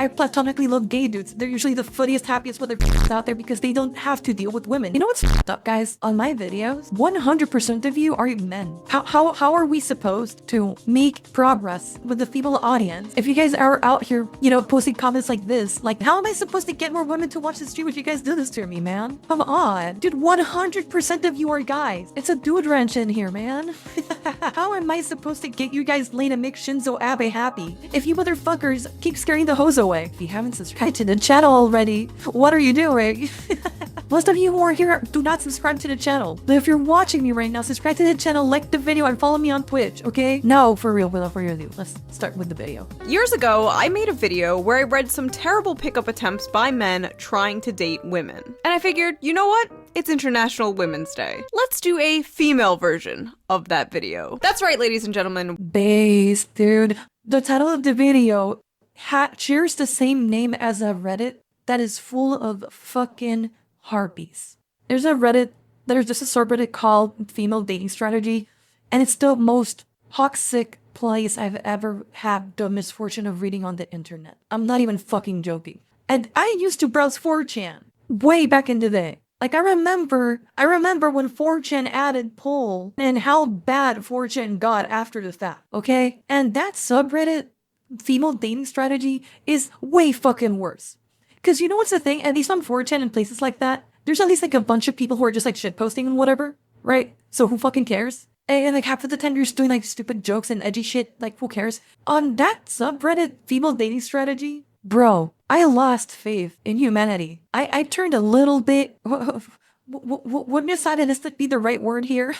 I platonically love gay dudes. They're usually the funniest, happiest motherfuckers out there because they don't have to deal with women. You know what's fucked up, guys? On my videos, 100% of you are men. How are we supposed to make progress with the female audience if you guys are out here, you know, posting comments like this? Like, how am I supposed to get more women to watch the stream if you guys do this to me, man? Come on. Dude, 100% of you are guys. It's a dude wrench in here, man. How am I supposed to get you guys laid and make Shinzo Abe happy if you motherfuckers keep scaring the hoes away? If you haven't subscribed to the channel already, what are you doing? Most of you who are here do not subscribe to the channel. But if you're watching me right now, subscribe to the channel, like the video, and follow me on Twitch, okay? No, for real, without further ado, let's start with the video. Years ago, I made a video where I read some terrible pickup attempts by men trying to date women. And I figured, you know what? It's International Women's Day. Let's do a female version of that video. That's right, ladies and gentlemen. Base, dude. The title of the video shares the same name as a Reddit that is full of fucking harpies. There's a just a subreddit called Female Dating Strategy, and it's the most toxic place I've ever had the misfortune of reading on the internet. I'm not even fucking joking. And I used to browse 4chan way back in the day. Like, I remember when 4chan added poll and how bad 4chan got after the fact, okay? And that subreddit, Female Dating Strategy, is way fucking worse. Because you know what's the thing? At least on 4chan and places like that, there's at least like a bunch of people who are just like shitposting and whatever, right? So who fucking cares? And like half of the time you're just doing like stupid jokes and edgy shit, like who cares? On that subreddit, Female Dating Strategy, bro, I lost faith in humanity. I turned a little bit, wouldn't misogynistic be the right word here?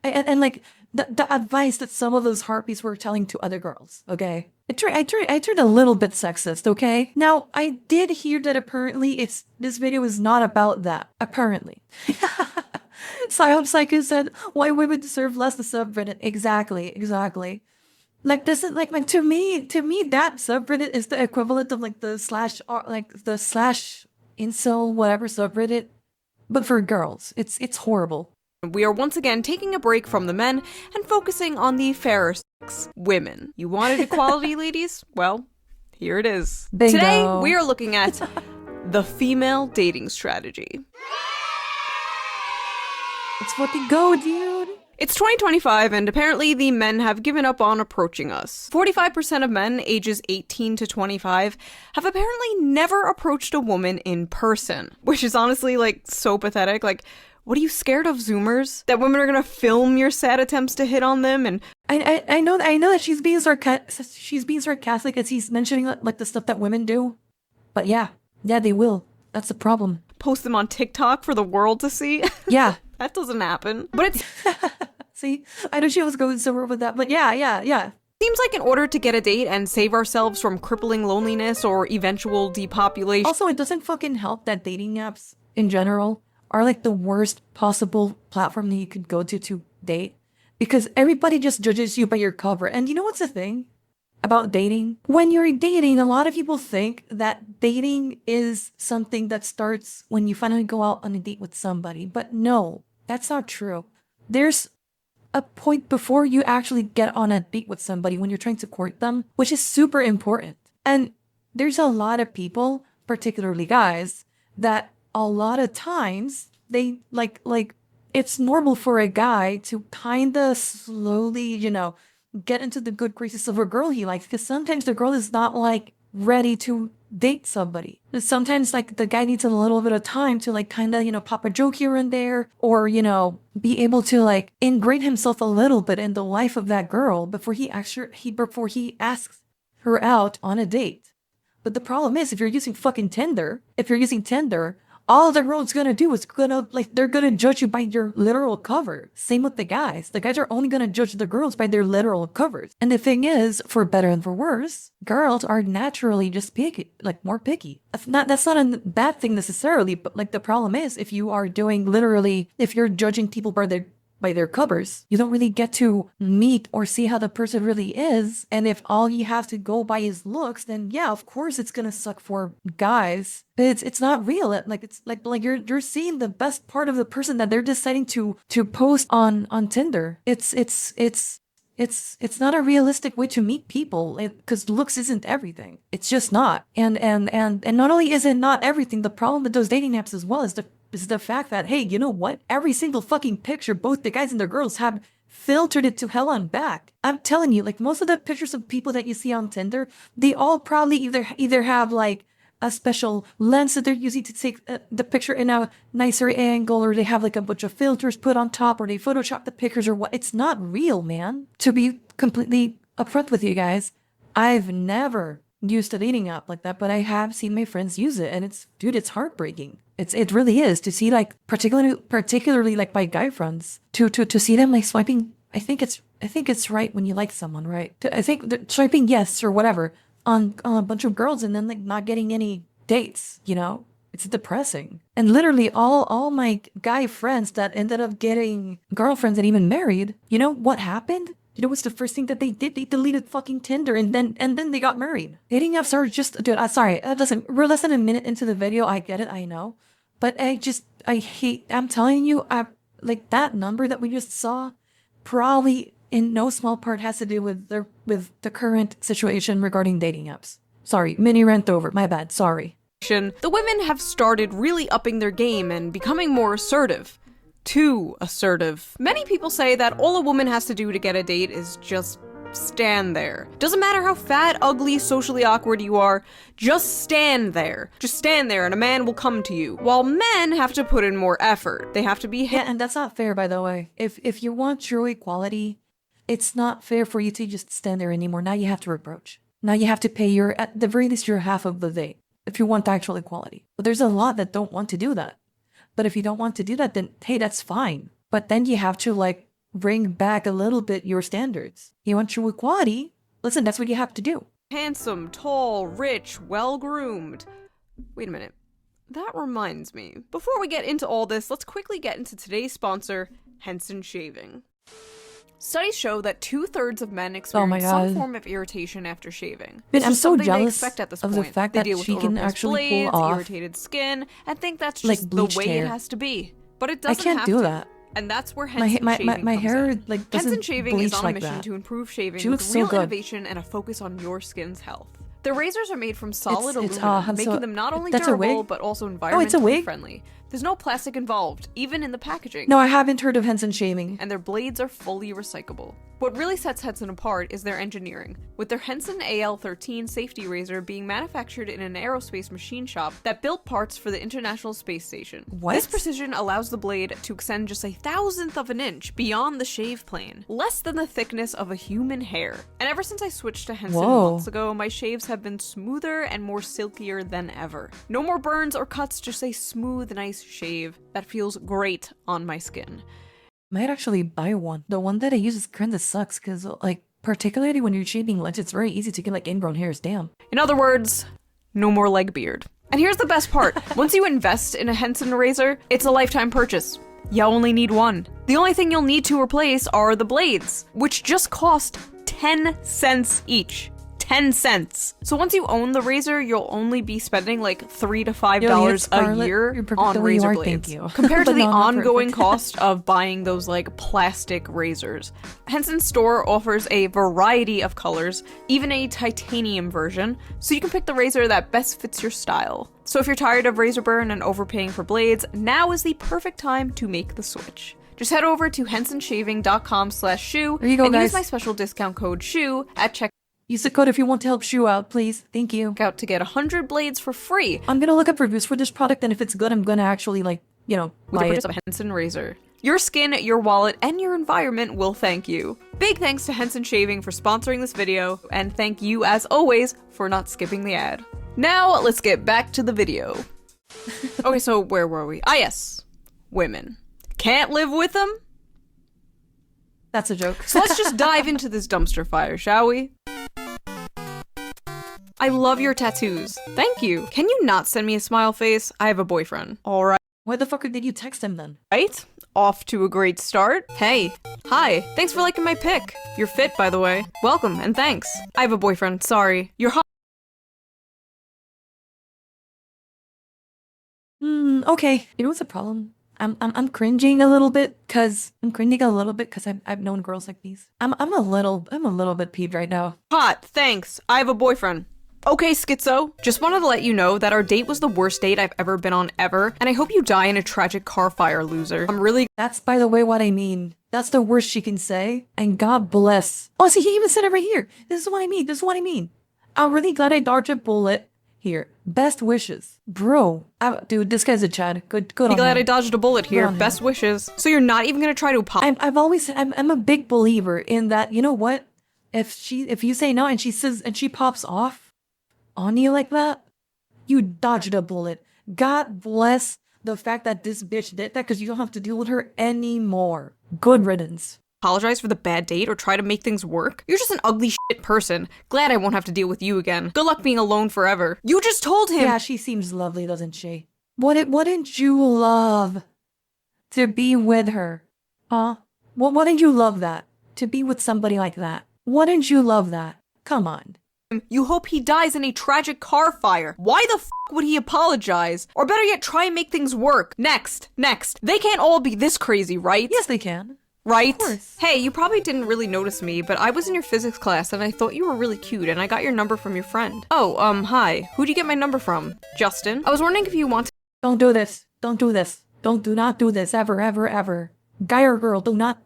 and like the advice that some of those harpies were telling to other girls, okay? I turned a little bit sexist, okay? Now, I did hear that apparently this video is not about that, apparently. Silent Psycho said, why women deserve less the subreddit. Exactly. Like, this is like to me that subreddit is the equivalent of like the slash incel whatever subreddit, but for girls. It's horrible. We are once again taking a break from the men and focusing on the fairer sex, women. You wanted equality, ladies? Well, here it is. Bingo. Today, we are looking at the female dating strategy. Let's fucking go, dude. It's 2025, and apparently the men have given up on approaching us. 45% of men ages 18 to 25 have apparently never approached a woman in person, which is honestly, like, so pathetic. Like, what are you scared of, Zoomers? That women are gonna film your sad attempts to hit on them? And I know that she's being sarcastic as he's mentioning like the stuff that women do, but yeah, they will. That's the problem. Post them on TikTok for the world to see? Yeah. That doesn't happen. But it's... See? I know she was going somewhere with that, but yeah. Seems like in order to get a date and save ourselves from crippling loneliness or eventual depopulation... Also, it doesn't fucking help that dating apps, in general, are like the worst possible platform that you could go to date. Because everybody just judges you by your cover. And you know what's the thing about dating? When you're dating, a lot of people think that dating is something that starts when you finally go out on a date with somebody. But no, that's not true. There's a point before you actually get on a date with somebody when you're trying to court them, which is super important. And there's a lot of people, particularly guys, that a lot of times they like it's normal for a guy to kind of slowly, you know, get into the good graces of a girl he likes, because sometimes the girl is not like ready to date somebody. Sometimes like the guy needs a little bit of time to like kind of, you know, pop a joke here and there, or, you know, be able to like ingrain himself a little bit in the life of that girl before he asks her out on a date. But the problem is, if you're using Tinder, all the girl's gonna do is they're gonna judge you by your literal cover. Same with the guys. The guys are only gonna judge the girls by their literal covers. And the thing is, for better and for worse, girls are naturally just picky, like more picky. That's not a bad thing necessarily, but like the problem is, if you're judging people by their covers, you don't really get to meet or see how the person really is. And if all you have to go by is looks, then yeah, of course it's gonna suck for guys. But it's not real. It's like you're seeing the best part of the person that they're deciding to post on Tinder. It's it's not a realistic way to meet people because looks isn't everything. It's just not. And not only is it not everything, the problem with those dating apps as well is the fact that, hey, you know what? Every single fucking picture both the guys and the girls have filtered it to hell and back. I'm telling you, like, most of the pictures of people that you see on Tinder, they all probably either have like a special lens that they're using to take the picture in a nicer angle, or they have like a bunch of filters put on top, or they Photoshop the pictures, or what. It's not real, man. To be completely upfront with you guys, I've never used a dating app like that, but I have seen my friends use it, and it's heartbreaking. It really is to see, like, particularly like my guy friends, to see them like swiping. I think it's right when you like someone, right? I think they're swiping yes or whatever on a bunch of girls and then like not getting any dates, you know? It's depressing. And literally all my guy friends that ended up getting girlfriends and even married, you know what happened? You know what's the first thing that they did? They deleted fucking Tinder and then they got married. Dating apps are just, dude, sorry, listen, we're less than a minute into the video. I get it, I know. But I'm telling you, like that number that we just saw probably in no small part has to do with the current situation regarding dating apps. Sorry, mini rant over. My bad. Sorry. The women have started really upping their game and becoming more assertive. Too assertive. Many people say that all a woman has to do to get a date is just stand there. Doesn't matter how fat, ugly, socially awkward you are, just stand there. Just stand there and a man will come to you. While men have to put in more effort. They have to be— Yeah, and that's not fair, by the way. If you want true equality, it's not fair for you to just stand there anymore. Now you have to approach. Now you have to pay at the very least, your half of the date if you want actual equality. But there's a lot that don't want to do that. But if you don't want to do that, then hey, that's fine. But then you have to like bring back a little bit your standards. You want true equality? Listen, that's what you have to do. handsome, tall, rich, well-groomed. Wait a minute. That reminds me. Before we get into all this, let's quickly get into today's sponsor, Henson Shaving. Studies show that 2/3 of men experience some form of irritation after shaving. Man, I'm so jealous at this of point. the fact They that deal with she can actually blades, pull off irritated skin, and think that's like just the way hair. it has to be. But it I doesn't can't have do to. that. And that's where Henson Shaving my comes hair in. like doesn't Henson Shaving bleach is on a like mission that. to improve shaving She with looks so real good. innovation and a focus on your skin's health. The razors are made from solid It's, aluminum, making so- them not only that's a durable, wig? but also Oh, it's a environmentally wig? friendly. There's no plastic involved, even in the packaging. No, I haven't heard of Henson Shaving. And their blades are fully recyclable. What really sets Henson apart is their engineering, with their Henson AL-13 safety razor being manufactured in an aerospace machine shop that built parts for the International Space Station. What? This precision allows the blade to extend just 1/1000th of an inch beyond the shave plane, less than the thickness of a human hair. And ever since I switched to Henson months ago, my shaves have been smoother and more silkier than ever. No more burns or cuts, just a smooth, nice shave that feels great on my skin. Might actually buy one. The one that I use is kinda sucks because, like, particularly when you're shaving legs, it's very easy to get like ingrown hairs. Damn. In other words, no more leg beard. And here's the best part. Once you invest in a Henson razor, it's a lifetime purchase. You only need one. The only thing you'll need to replace are the blades, which just cost 10 cents each. 10 cents. So once you own the razor, you'll only be spending like $3 to $5 a year on razor blades. Compared to the ongoing cost of buying those like plastic razors. Henson's store offers a variety of colors, even a titanium version, so you can pick the razor that best fits your style. So if you're tired of razor burn and overpaying for blades, now is the perfect time to make the switch. Just head over to hensonshaving.com/shoe There you go, and guys. use my special discount code SHOE at checkout. Use the code if you want to help Shoe out, please. Thank you. To get 100 blades for free I'm gonna look up reviews for this product, and if it's good, I'm gonna actually, like, you know, with the buy purchase it. of a Henson razor. Your skin, your wallet, and your environment will thank you. Big thanks to Henson Shaving for sponsoring this video, and thank you, as always, for not skipping the ad. Now, let's get back to the video. Okay, so where were we? Ah, yes. Women. Can't live with them? That's a joke. So let's just dive into this dumpster fire, shall we? I love your tattoos. Thank you. Can you not send me a smile face? I have a boyfriend. Alright. Why the fuck did you text him then? Right? Off to a great start. Hey. Hi. Thanks for liking my pic. You're fit, by the way. Welcome, and thanks. I have a boyfriend. Sorry. You're hot. Okay. You know what's the problem? I'm cringing a little bit because I've known girls like these. I'm a little bit peeved right now. Hot, thanks. I have a boyfriend. Okay, Schizo. Just wanted to let you know that our date was the worst date I've ever been on ever, and I hope you die in a tragic car fire, loser. I'm really— That's, by the way, what I mean. That's the worst she can say. And God bless. Oh, see, he even said it right here. This is what I mean. I'm really glad I dodged a bullet. Here, best wishes. Bro, dude, this guy's a Chad. Good on glad him. I dodged a bullet here. Best wishes. So you're not even gonna try to apologize? I'm a big believer in that, you know what? If you say no and she pops off on you like that, you dodged a bullet. God bless the fact that this bitch did that because you don't have to deal with her anymore. Good riddance. Apologize for the bad date or try to make things work? You're just an ugly shit person. Glad I won't have to deal with you again. Good luck being alone forever. You just told him— Yeah, she seems lovely, doesn't she? Wouldn't you love to be with her? Huh? Wouldn't you love that? To be with somebody like that? Wouldn't you love that? Come on. You hope he dies in a tragic car fire. Why the f would he apologize? Or better yet, try and make things work. Next. They can't all be this crazy, right? Yes, they can. Right? Of course. Hey, you probably didn't really notice me, but I was in your physics class and I thought you were really cute and I got your number from your friend. Oh, hi. Who'd you get my number from? Justin? I was wondering if you want to— Don't do this. Do not do this. Ever. Guy or girl, do not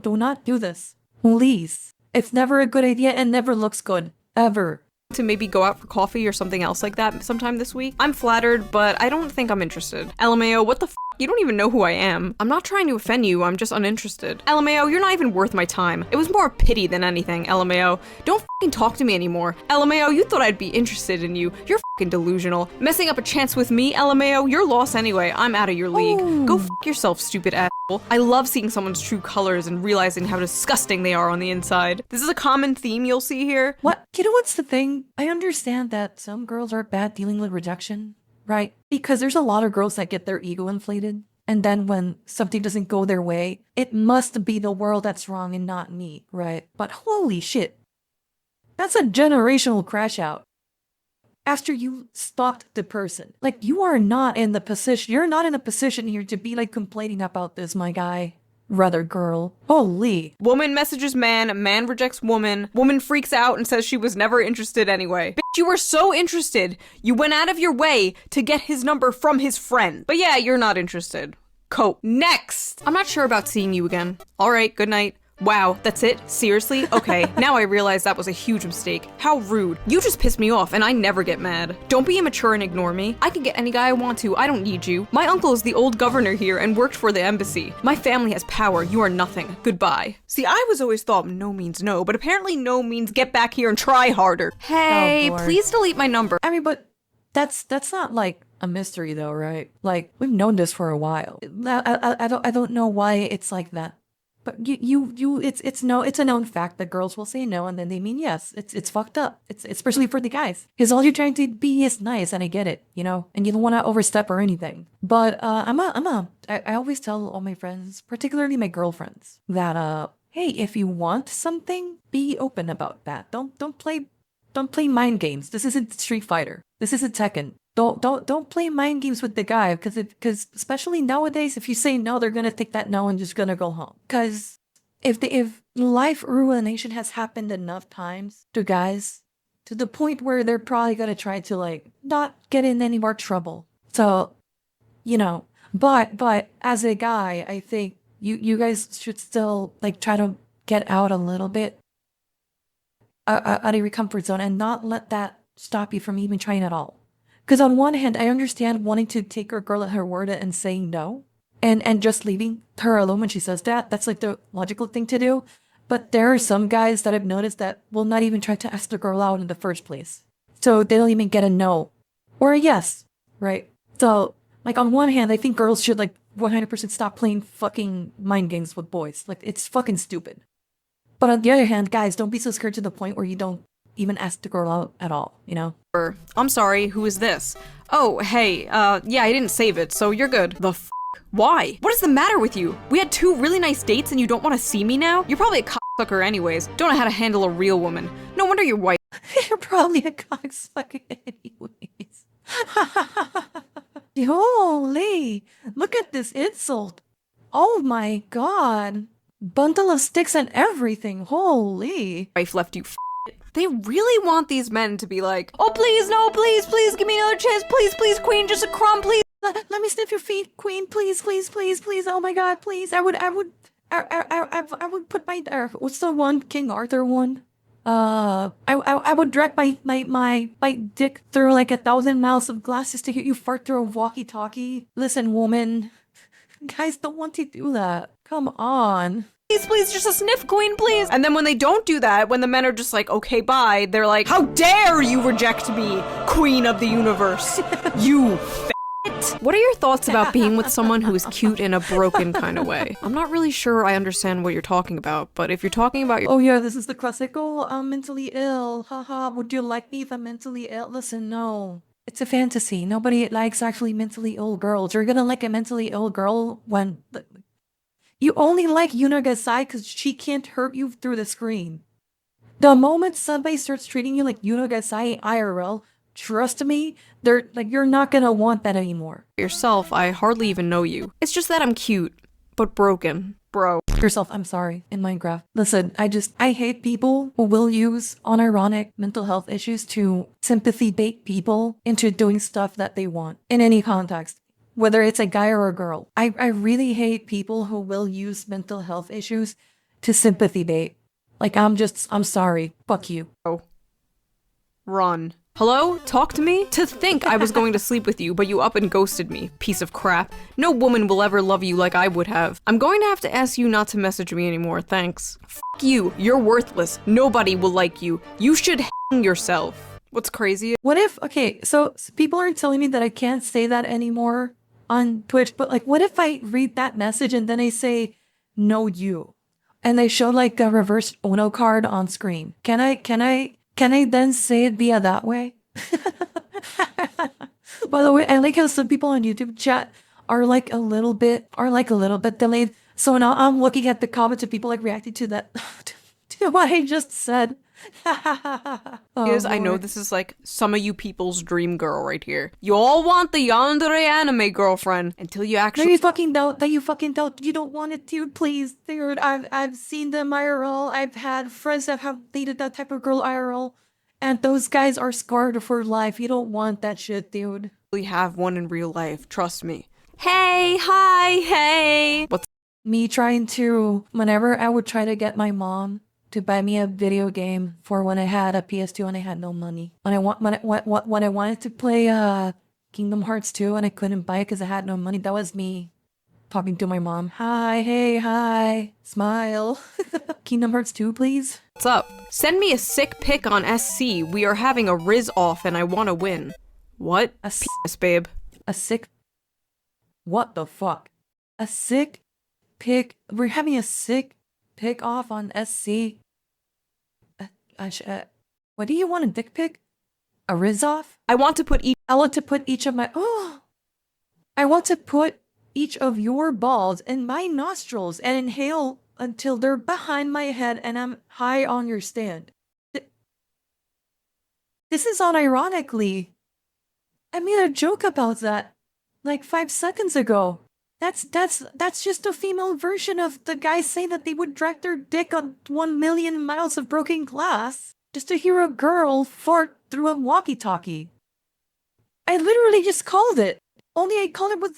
do not do this. Please. It's never a good idea and never looks good. Ever. to maybe go out for coffee or something else like that sometime this week. I'm flattered, but I don't think I'm interested. LMAO, what the f? You don't even know who I am. I'm not trying to offend you, I'm just uninterested. LMAO, you're not even worth my time. It was more pity than anything, LMAO. Don't f***ing talk to me anymore. LMAO, you thought I'd be interested in you. You're f***ing delusional. Messing up a chance with me, LMAO, you're lost anyway. I'm out of your league. Go f*** yourself, stupid asshole. I love seeing someone's true colors and realizing how disgusting they are on the inside. This is a common theme you'll see here. What? You know what's the thing? I understand that some girls are bad dealing with rejection, right? Because there's a lot of girls that get their ego inflated. And then when something doesn't go their way, it must be the world that's wrong and not me, right? But holy shit. That's a generational crash out. After you stalked the person. Like, you're not in a position here to be like complaining about this, my guy. Rather girl. Holy. Woman messages man, man rejects woman, woman freaks out and says she was never interested anyway. Bitch, you were so interested. You went out of your way to get his number from his friend. But yeah, you're not interested. Cope. Next! I'm not sure about seeing you again. Alright, good night. Wow, that's it? Seriously? Okay, now I realize that was a huge mistake. How rude. You just pissed me off and I never get mad. Don't be immature and ignore me. I can get any guy I want to. I don't need you. My uncle is the old governor here and worked for the embassy. My family has power. You are nothing. Goodbye. See, I was always thought no means no, but apparently no means get back here and try harder. Hey, Oh, Lord. please delete my number. I mean, but that's not like a mystery though, right? Like, we've known this for a while. I don't know why it's like that. But it's a known fact that girls will say no and then they mean yes. It's fucked up. It's especially for the guys. Because all you're trying to be is nice, and I get it, you know, and you don't want to overstep or anything. But I always tell all my friends, particularly my girlfriends, that hey, if you want something, be open about that. Don't play mind games. This isn't Street Fighter. This isn't Tekken. Don't play mind games with the guy, because especially nowadays, if you say no, they're gonna take that no and just gonna go home. Because if life ruination has happened enough times to guys, to the point where they're probably gonna try to like not get in any more trouble. So, you know, but as a guy, I think you guys should still like try to get out a little bit out of your comfort zone and not let that stop you from even trying at all. Because on one hand, I understand wanting to take your girl at her word and saying no, and just leaving her alone when she says that. That's like the logical thing to do. But there are some guys that I've noticed that will not even try to ask the girl out in the first place. So they don't even get a no or a yes, right? So, like, on one hand, I think girls should like 100% stop playing fucking mind games with boys. Like, it's fucking stupid. But on the other hand, guys, don't be so scared to the point where you don't even ask the girl out at all, you know? I'm sorry, who is this? Oh, hey, yeah, I didn't save it, so you're good. The f***? Why? What is the matter with you? We had 2 really nice dates and you don't want to see me now? You're probably a cocksucker anyways. Don't know how to handle a real woman. No wonder you're white. You're probably a cocksucker anyways. Holy, Look at this insult. Oh my god. Bundle of sticks and everything. Holy. Wife left you. They really want these men to be like, oh please, no, please, please, give me another chance, please, please, queen, just a crumb, please. Let me sniff your feet, queen, please, please, please, please. Oh my god, please. I would put my, what's the one, King Arthur one? I would drag my dick through like 1,000 miles of glass just to hear you fart through a walkie-talkie. Listen, woman. Guys don't want to do that. Come on. Please, please, just a sniff, queen, please. And then when they don't do that, when the men are just like, okay, bye, they're like, how dare you reject me, queen of the universe, you f***. What are your thoughts about being with someone who is cute in a broken kind of way? I'm not really sure I understand what you're talking about, but if you're talking about your— Oh yeah, this is the classical, I'm mentally ill, haha, would you like me if I'm mentally ill? Listen, no. It's a fantasy. Nobody likes actually mentally ill girls. You're gonna like a mentally ill girl when— You only like Yunagasai because she can't hurt you through the screen. The moment somebody starts treating you like Yunagasai IRL, trust me, they're like, you're not gonna want that anymore. Yourself, I hardly even know you. It's just that I'm cute, but broken. Bro. Yourself, I'm sorry, in Minecraft. Listen, I hate people who will use unironic mental health issues to sympathy bait people into doing stuff that they want in any context. Whether it's a guy or a girl. I really hate people who will use mental health issues to sympathy bait. Like, I'm sorry. Fuck you. Oh. Run. Hello? Talk to me? To think I was going to sleep with you, but you up and ghosted me. Piece of crap. No woman will ever love you like I would have. I'm going to have to ask you not to message me anymore, thanks. Fuck you. You're worthless. Nobody will like you. You should hang yourself. What's crazy? What if, okay, so people are telling me that I can't say that anymore on Twitch, but like, what if I read that message and then I say, no, you, and they show like a reverse Ono card on screen? Can I then say it via that way? By the way, I like how some people on YouTube chat are like a little bit delayed. So now I'm looking at the comments of people like reacting to that, to what I just said. I know this is like some of you people's dream girl right here. You all want the yandere anime girlfriend until you actually— you fucking doubt you don't want it to, please, dude. I've seen them IRL. I've had friends that have dated that type of girl IRL, and those guys are scarred for life. You don't want that shit, dude. We have one in real life, trust me. Hey, hi, hey. What's me trying to, whenever I would try to get my mom to buy me a video game for when I had a PS2 and I had no money. When I wanted to play Kingdom Hearts 2 and I couldn't buy it because I had no money, that was me talking to my mom. Hi, hey, hi, smile. Kingdom Hearts 2, please. What's up? Send me a sick pic on SC. We are having a Riz off and I want to win. What? Yes, babe. A sick— What the fuck? A sick pic? We're having a sick pic off on SC? What do you want, a dick pic? A Riz off? I want to put each of my— Oh! I want to put each of your balls in my nostrils and inhale until they're behind my head and I'm high on your stand. This is unironically. I made a joke about that like 5 seconds ago. That's just a female version of the guys saying that they would drag their dick on 1 million miles of broken glass just to hear a girl fart through a walkie-talkie. I literally just called it. Only I called it with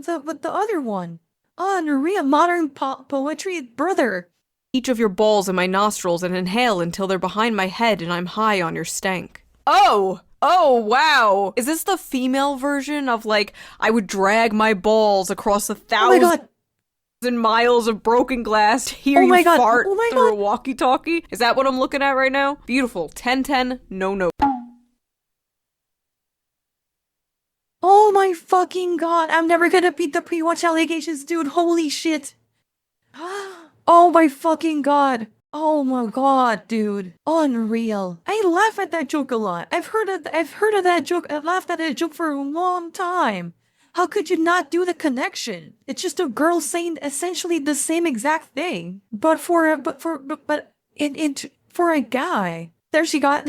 the other one. Oh, Nuria, modern poetry, brother. Each of your balls in my nostrils and inhale until they're behind my head and I'm high on your stank. Oh! Oh, wow! Is this the female version of, like, I would drag my balls across 1,000 miles of broken glass to hear you fart through a walkie-talkie? Is that what I'm looking at right now? Beautiful. 10-10, no. Oh my fucking god, I'm never gonna beat the pre-watch allegations, dude. Holy shit. Oh my fucking god. Oh my god, dude. Unreal. I laugh at that joke a lot. I've heard of that joke. I've laughed at that joke for a long time. How could you not do the connection? It's just a girl saying essentially the same exact thing, but for a guy. There she got.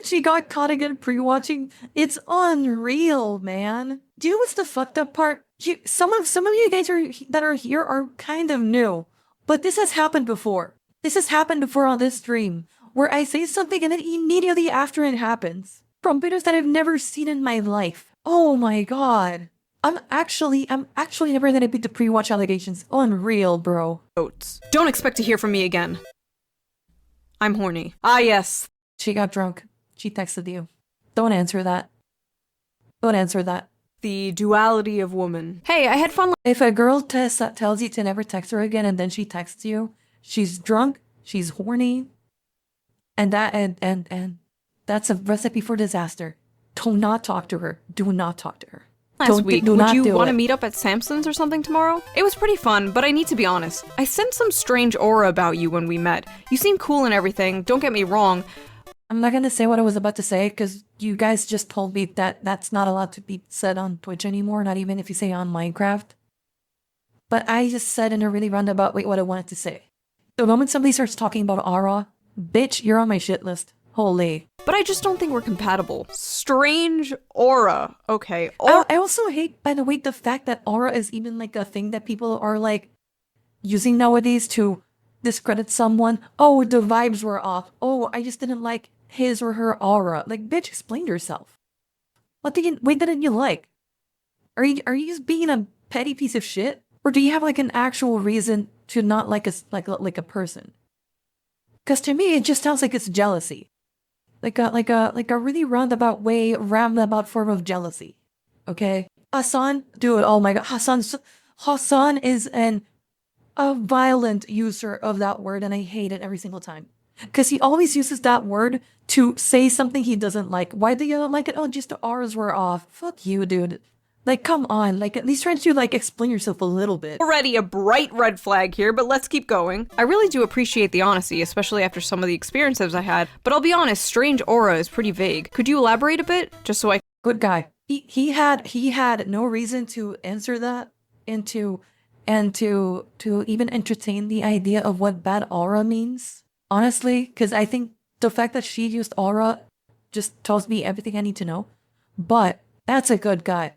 She got caught again pre-watching. It's unreal, man. Do you know what's the fucked up part? Some of you guys that are here are kind of new, but this has happened before. This has happened before on this stream, where I say something and then immediately after it happens, from videos that I've never seen in my life. Oh my god. I'm actually never gonna beat the pre-watch allegations. Unreal, bro. Notes. Don't expect to hear from me again. I'm horny. Ah, yes. She got drunk. She texted you. Don't answer that. Don't answer that. The duality of woman. Hey, I had fun. If a girl tells you to never text her again and then she texts you, she's drunk, she's horny, and that's a recipe for disaster. Do not talk to her. Do not talk to her. Last week, would you want to meet up at Samson's or something tomorrow? It was pretty fun, but I need to be honest. I sensed some strange aura about you when we met. You seem cool and everything, don't get me wrong. I'm not gonna say what I was about to say, because you guys just told me that that's not allowed to be said on Twitch anymore, not even if you say on Minecraft. But I just said in a really roundabout way what I wanted to say. The moment somebody starts talking about aura, bitch, you're on my shit list. Holy. But I just don't think we're compatible. Strange aura. Okay. I also hate, by the way, the fact that aura is even like a thing that people are like using nowadays to discredit someone. Oh, the vibes were off. Oh, I just didn't like his or her aura. Like, bitch, explain yourself. What didn't you like? Are you just being a petty piece of shit? Or do you have like an actual reason to not like a person? Because to me, it just sounds like it's jealousy. Like a really roundabout form of jealousy. Okay? Hassan, dude, oh my god. Hassan is a violent user of that word, and I hate it every single time. Because he always uses that word to say something he doesn't like. Why do you not like it? Oh, just the R's were off. Fuck you, dude. Like, come on. Like, at least try to, like, explain yourself a little bit. Already a bright red flag here, but let's keep going. I really do appreciate the honesty, especially after some of the experiences I had. But I'll be honest, strange aura is pretty vague. Could you elaborate a bit? Just so I... Good guy. He had no reason to answer that and to even entertain the idea of what bad aura means. Honestly, because I think the fact that she used aura just tells me everything I need to know. But that's a good guy.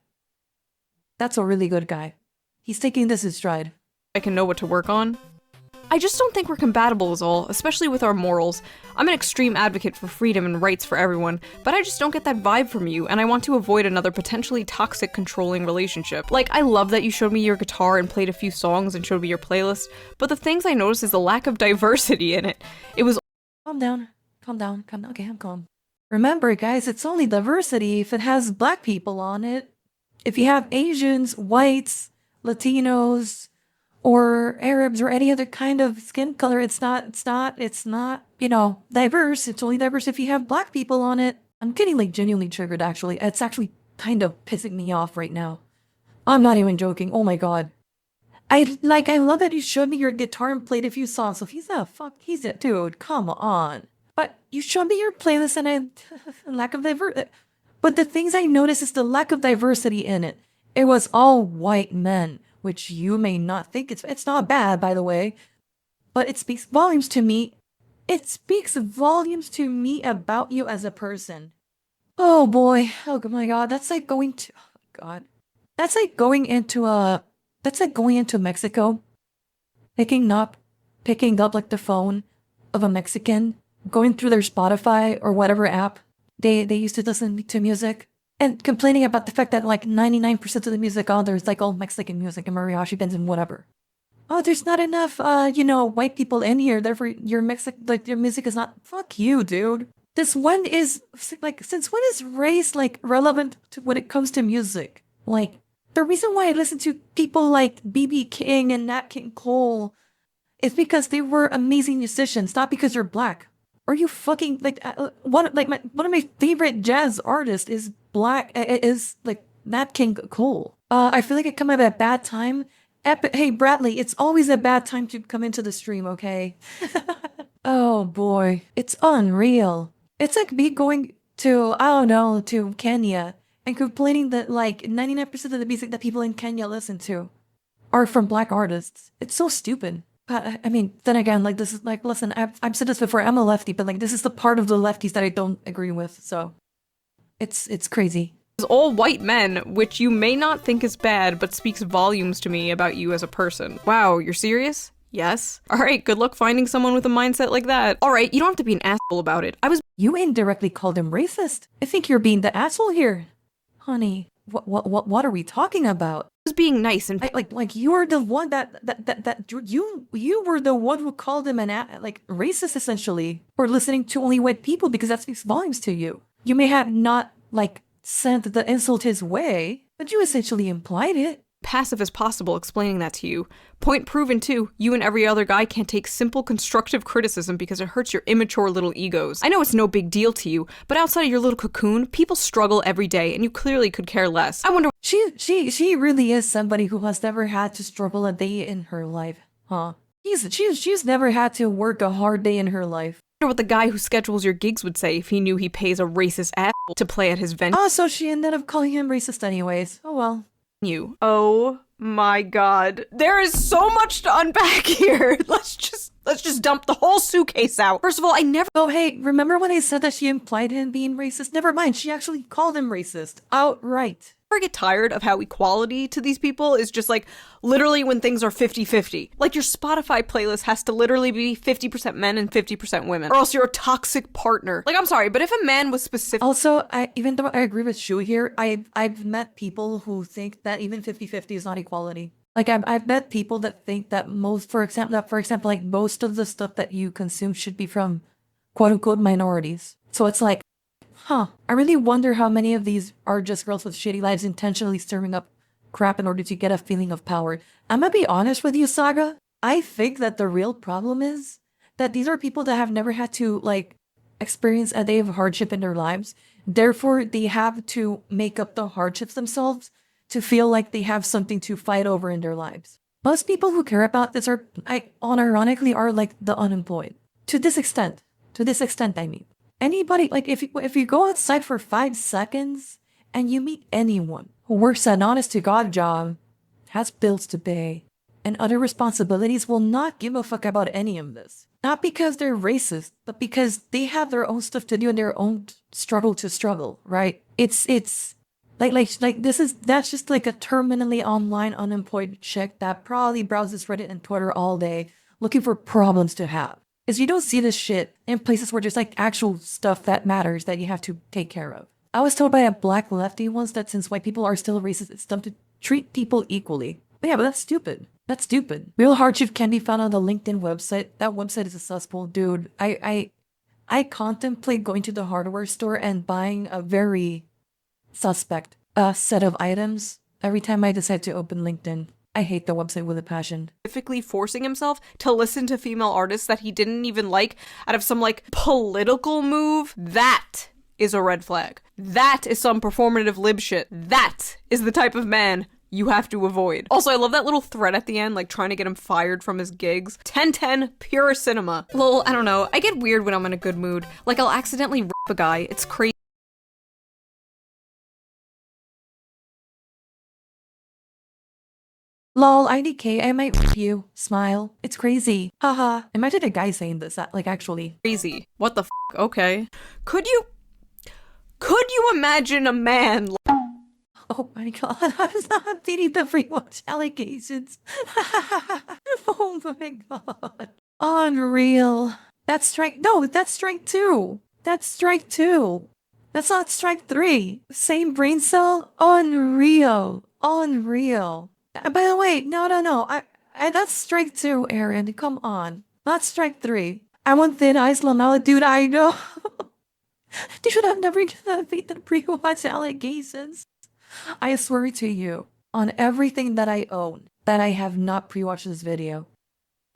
That's a really good guy. He's taking this in stride. I can know what to work on. I just don't think we're compatible is all, especially with our morals. I'm an extreme advocate for freedom and rights for everyone, but I just don't get that vibe from you, and I want to avoid another potentially toxic, controlling relationship. Like, I love that you showed me your guitar and played a few songs and showed me your playlist, but the things I noticed is the lack of diversity in it. It was— Calm down. Calm down. Calm down. Okay, I'm calm. Remember, guys, it's only diversity if it has black people on it. If you have Asians, whites, Latinos, or Arabs, or any other kind of skin color, it's not, you know, diverse. It's only diverse if you have black people on it. I'm getting, like, genuinely triggered, actually. It's actually kind of pissing me off right now. I'm not even joking. Oh my god. I love that you showed me your guitar and played a few songs. So he's a dude, come on. But you showed me your playlist and lack of diversity. But the things I noticed is the lack of diversity in it. It was all white men, which you may not think it's not bad, by the way. But it speaks volumes to me. It speaks volumes to me about you as a person. Oh boy. Oh my god. That's like going to, oh god. That's like going into Mexico. Picking up like the phone of a Mexican, going through their Spotify or whatever app they used to listen to music, and complaining about the fact that like 99% of the music on there is like all Mexican music and mariachi bands and whatever. Oh, there's not enough, white people in here, therefore your music is not. Fuck you, dude. Since when is race like relevant to when it comes to music? Like, the reason why I listen to people like B.B. King and Nat King Cole is because they were amazing musicians, not because they're black. Are you fucking like one of my favorite jazz artists is black, is like Nat King Cole. I feel like I come at a bad time. Hey Bradley, it's always a bad time to come into the stream, okay? Oh boy, it's unreal. It's like me going to Kenya and complaining that like 99% of the music that people in Kenya listen to are from black artists. It's so stupid. But I mean, then again, like this is like, listen, I've said this before. I'm a lefty, but like this is the part of the lefties that I don't agree with. So it's crazy. All white men, which you may not think is bad, but speaks volumes to me about you as a person. Wow, you're serious? Yes? Alright, good luck finding someone with a mindset like that. Alright, you don't have to be an asshole about it. You indirectly called him racist. I think you're being the asshole here. Honey, what are we talking about? was being nice and Like you were the one that you were the one who called him like racist essentially for listening to only white people because that speaks volumes to you. You may have not like sent the insult his way, but you essentially implied it. passive as possible explaining that to you. Point proven too, you and every other guy can't take simple constructive criticism because it hurts your immature little egos. I know it's no big deal to you, but outside of your little cocoon, people struggle every day and you clearly could care less. I wonder She really is somebody who has never had to struggle a day in her life, huh? She's never had to work a hard day in her life. what the guy who schedules your gigs would say if he knew he pays a racist asshole to play at his venue. Oh, so she ended up calling him racist anyways. Oh well. Oh my god. There is so much to unpack here. Let's just dump the whole suitcase out. First of all, I never Oh hey, remember when I said that she implied him being racist? Never mind, she actually called him racist. Outright. get tired of how equality to these people is just like literally when things are 50-50. Like your Spotify playlist has to literally be 50% men and 50% women, or else you're a toxic partner. Like, I'm sorry, but if a man was specific. Also, even though I agree with Shoe here, I've met people who think that even 50-50 is not equality. Like I've met people that think that for example, like most of the stuff that you consume should be from quote unquote minorities. So it's like, huh, I really wonder how many of these are just girls with shitty lives intentionally stirring up crap in order to get a feeling of power. I'm gonna be honest with you, Saga. I think that the real problem is that these are people that have never had to, like, experience a day of hardship in their lives. Therefore, they have to make up the hardships themselves to feel like they have something to fight over in their lives. Most people who care about this are, unironically, are like the unemployed. To this extent, I mean. Anybody, like, if you go outside for 5 seconds and you meet anyone who works an honest-to-God job, has bills to pay, and other responsibilities, will not give a fuck about any of this. Not because they're racist, but because they have their own stuff to do and their own struggle, right? It's that's just like a terminally online unemployed chick that probably browses Reddit and Twitter all day looking for problems to have. Is you don't see this shit in places where there's like actual stuff that matters that you have to take care of. I was told by a black lefty once that since white people are still racist, it's dumb to treat people equally. But yeah, but that's stupid. That's stupid. Real hardship can be found on the LinkedIn website. That website is a cesspool, dude. I contemplate going to the hardware store and buying a very suspect set of items every time I decide to open LinkedIn. I hate the website with a passion. Specifically forcing himself to listen to female artists that he didn't even like out of some like political move, that is a red flag. That is some performative lib shit. That is the type of man you have to avoid. Also, I love that little thread at the end, like trying to get him fired from his gigs. 1010, pure cinema. Lol, I don't know. I get weird when I'm in a good mood. Like I'll accidentally rip a guy. It's crazy. Lol, IDK, I might rip you. Smile. It's crazy. Haha. Imagine a guy saying this, like actually. Crazy. What the f? Okay. Could you imagine a man Oh my god, I was not feeding the rewatch allegations. Oh my god. Unreal. That's strike 2. That's strike 2. That's not strike 3. Same brain cell? Unreal. By the way, no. I that's strike 2, Aaron. Come on. Not strike 3. I'm on thin ice, Lamella. Dude, I know. You should have never beat the pre-watch allegations. I swear to you, on everything that I own, that I have not pre-watched this video.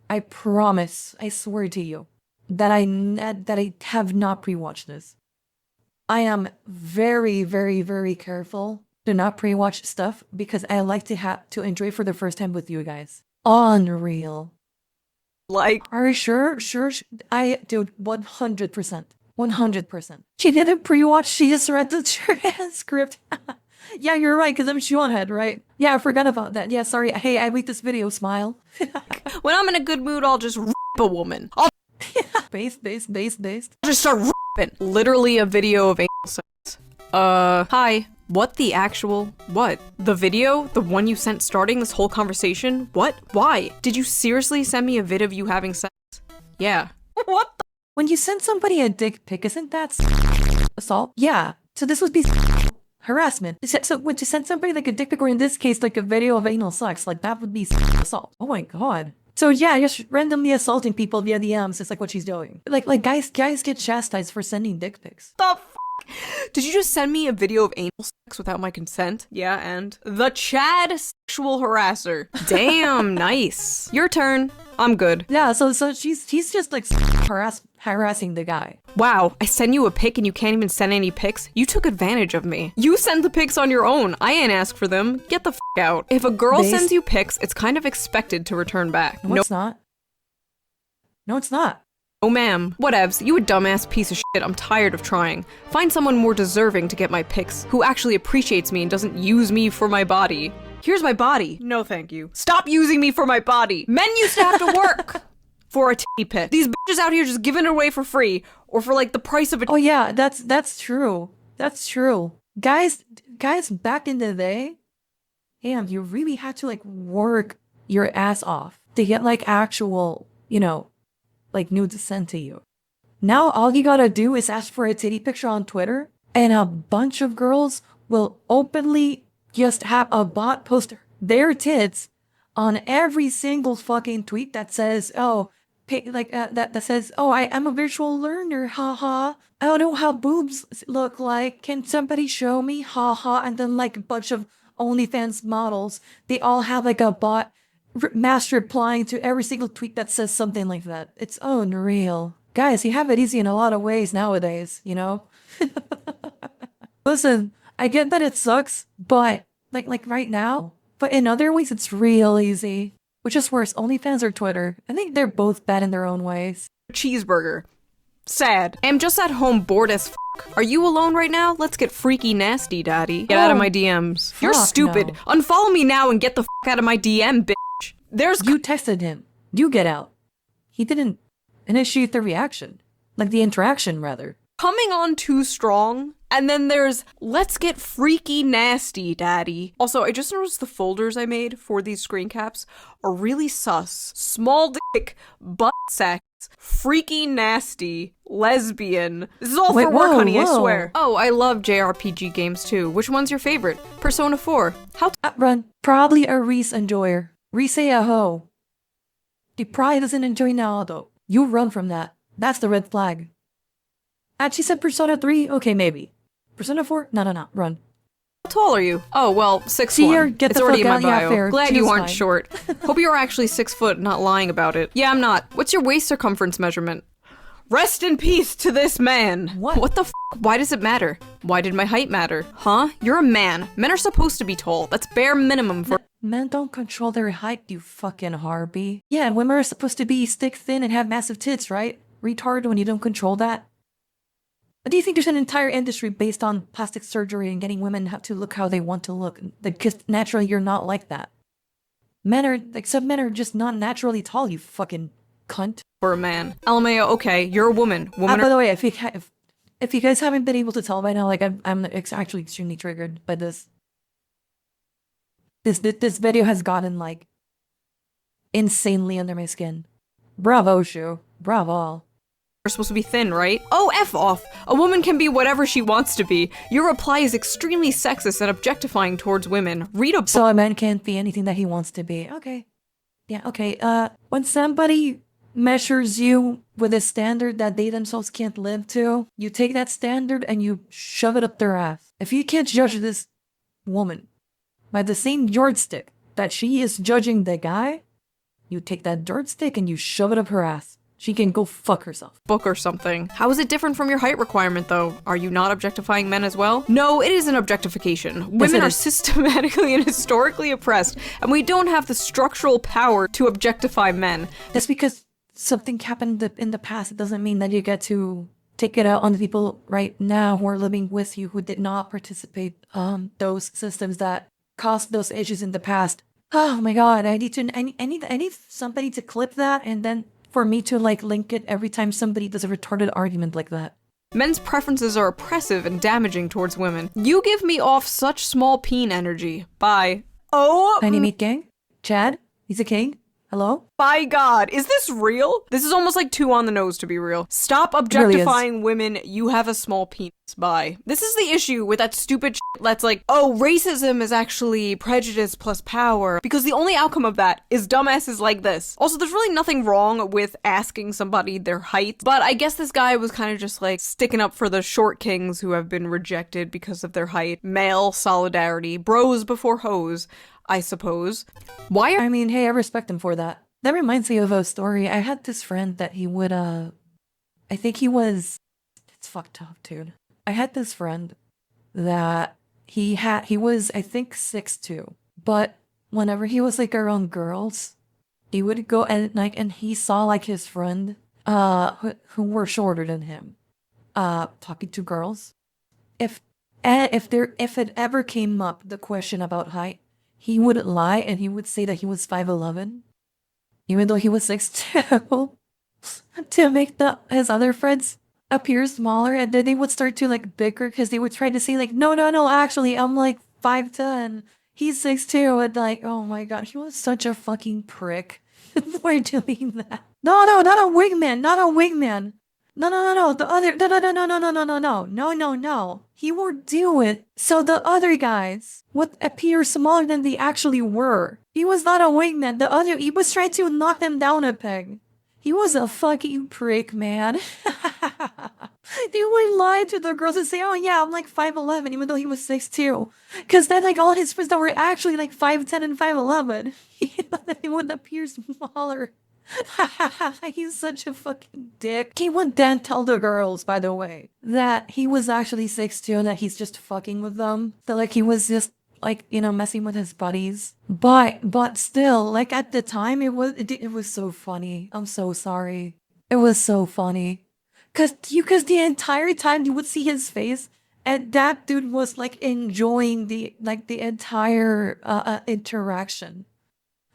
I promise, I swear to you, that I have not pre-watched this. I am very, very, very careful to not pre-watch stuff because I like to enjoy it for the first time with you guys. Unreal. like? Are you sure? Dude, 100%. 100%. She didn't pre-watch, she just read the transcript. Yeah, you're right, because I'm Shoe0nHead, right? Yeah, I forgot about that. Yeah, sorry. Hey, I make this video, smile. When I'm in a good mood, I'll just rip a woman. I'll Based. just start ripping. Literally a video of anal sex. Hi. What the actual? What? The video? The one you sent starting this whole conversation? What? Why? Did you seriously send me a vid of you having sex? Yeah. What the? When you send somebody a dick pic, isn't that assault? Yeah. So this would be harassment. So when you send somebody like a dick pic, or in this case, like a video of anal sex, like that would be assault. Oh my god. So yeah, just randomly assaulting people via DMs is like what she's doing. Like guys get chastised for sending dick pics. The f***? Did you just send me a video of anal sex without my consent? Yeah, and? The Chad sexual harasser. Damn, nice. Your turn. I'm good. Yeah, so he's just like harassing the guy. Wow, I send you a pic and you can't even send any pics? You took advantage of me. You send the pics on your own. I ain't asked for them. Get the f*** out. If a girl sends you pics, it's kind of expected to return back. No, it's not. No, it's not. Oh ma'am. Whatevs, you a dumbass piece of shit. I'm tired of trying. Find someone more deserving to get my pics, who actually appreciates me and doesn't use me for my body. Here's my body. No thank you. Stop using me for my body. Men used to have to work for a titty pic. These bitches out here just giving it away for free, or for like the price of a— Oh yeah, that's true. That's true. Guys back in the day, damn, you really had to like work your ass off to get like actual, you know, like nudes sent to you. Now all you gotta do is ask for a titty picture on Twitter, and a bunch of girls will openly just have a bot post their tits on every single fucking tweet that says, oh, that says, oh, I am a virtual learner, haha. I don't know how boobs look like. Can somebody show me, haha? And then like a bunch of OnlyFans models, they all have like a bot mass replying to every single tweet that says something like that. It's unreal. Guys, you have it easy in a lot of ways nowadays, you know? Listen, I get that it sucks, but like right now, but in other ways it's real easy. Which is worse, OnlyFans or Twitter? I think they're both bad in their own ways. Cheeseburger. Sad. I'm just at home bored as f***. Are you alone right now? Let's get freaky nasty, daddy. Get out of my DMs. You're stupid. No. Unfollow me now and get the f*** out of my DM, bitch. You texted him. You get out. He didn't initiate the reaction. Like the interaction, rather. Coming on too strong. And then there's, let's get freaky nasty, daddy. Also, I just noticed the folders I made for these screen caps are really sus. Small dick, butt sex, freaky nasty, lesbian. This is all for work, honey, I swear. Oh, I love JRPG games too. Which one's your favorite? Persona 4. How— Run. Probably a Reese enjoyer. Reese a hoe. He probably doesn't enjoy Naruto. You run from that. That's the red flag. She said Persona 3? Okay, maybe. Persona 4? No, run. How tall are you? Oh, well, 6'1". Get it's the already in fuck my out. bio. Yeah, fair. Glad Choose you aren't fine. short. Hope you're actually 6 foot, not lying about it. Yeah, I'm not. What's your waist circumference measurement? Rest in peace to this man. What the f***? Why does it matter? Why did my height matter? Huh? You're a man. Men are supposed to be tall. That's bare minimum for— Men don't control their height, you fucking harpy. Yeah, and women are supposed to be stick thin and have massive tits, right? Retard when you don't control that. But do you think there's an entire industry based on plastic surgery and getting women to look how they want to look? Because naturally you're not like that. Some men are just not naturally tall, you fucking cunt. For a man. LMAO, okay, you're a woman. By the way, if you guys haven't been able to tell by now, like I'm actually extremely triggered by this. This video has gotten like insanely under my skin. Bravo, Shoe. Bravo. You're supposed to be thin, right? Oh, F off! A woman can be whatever she wants to be. Your reply is extremely sexist and objectifying towards women. Read a book. So a man can't be anything that he wants to be. Okay. Yeah, okay. When somebody measures you with a standard that they themselves can't live to, you take that standard and you shove it up their ass. If you can't judge this woman by the same yardstick that she is judging the guy, you take that yardstick and you shove it up her ass. She can go fuck herself. Book or something. How is it different from your height requirement, though? Are you not objectifying men as well? No, it is an objectification. Women are systematically and historically oppressed, and we don't have the structural power to objectify men. That's because something happened in the past. It doesn't mean that you get to take it out on the people right now who are living with you who did not participate those systems that caused those issues in the past. Oh my god, I need somebody to clip that and then for me to like link it every time somebody does a retarded argument like that. Men's preferences are oppressive and damaging towards women. You give me off such small peen energy. Bye. Oh, Tiny Meat Gang? Chad? He's a king? Hello? my god, is this real? This is almost like too on the nose to be real. Stop objectifying women, you have a small penis. Bye. This is the issue with that stupid shit that's like, oh, racism is actually prejudice plus power, because the only outcome of that is dumbasses like this. Also, there's really nothing wrong with asking somebody their height, but I guess this guy was kind of just like sticking up for the short kings who have been rejected because of their height. Male solidarity, bros before hoes, I suppose. Why are- I mean, hey, I respect him for that. That reminds me of a story. I had this friend that he would, I think he was, it's fucked up, dude. I had this friend that he was, I think 6'2", but whenever he was like around girls, he would go at night and he saw like his friend, who were shorter than him, talking to girls. If it ever came up, the question about height, he would lie and he would say that he was 5'11", even though he was 6'2", to make his other friends appear smaller, and then they would start to like bicker because they would try to say like, no, actually I'm like 5'10", he's 6'2", and like, oh my god, he was such a fucking prick for doing that. No, not a wingman, No, the other, no. He would do it so the other guys would appear smaller than they actually were. He was not a wingman. He was trying to knock them down a peg. He was a fucking prick, man. They would lie to the girls and say, oh yeah, I'm like 5'11", even though he was 6'2". Because then like all his friends that were actually like 5'10" and 5'11", he would appear smaller. He's such a fucking dick. He would then tell the girls, by the way, that he was actually 6'2" and that he's just fucking with them. So like he was just like, you know, messing with his buddies. But still, like at the time, it was so funny. I'm so sorry. It was so funny. Cause the entire time you would see his face, and that dude was like enjoying the entire interaction.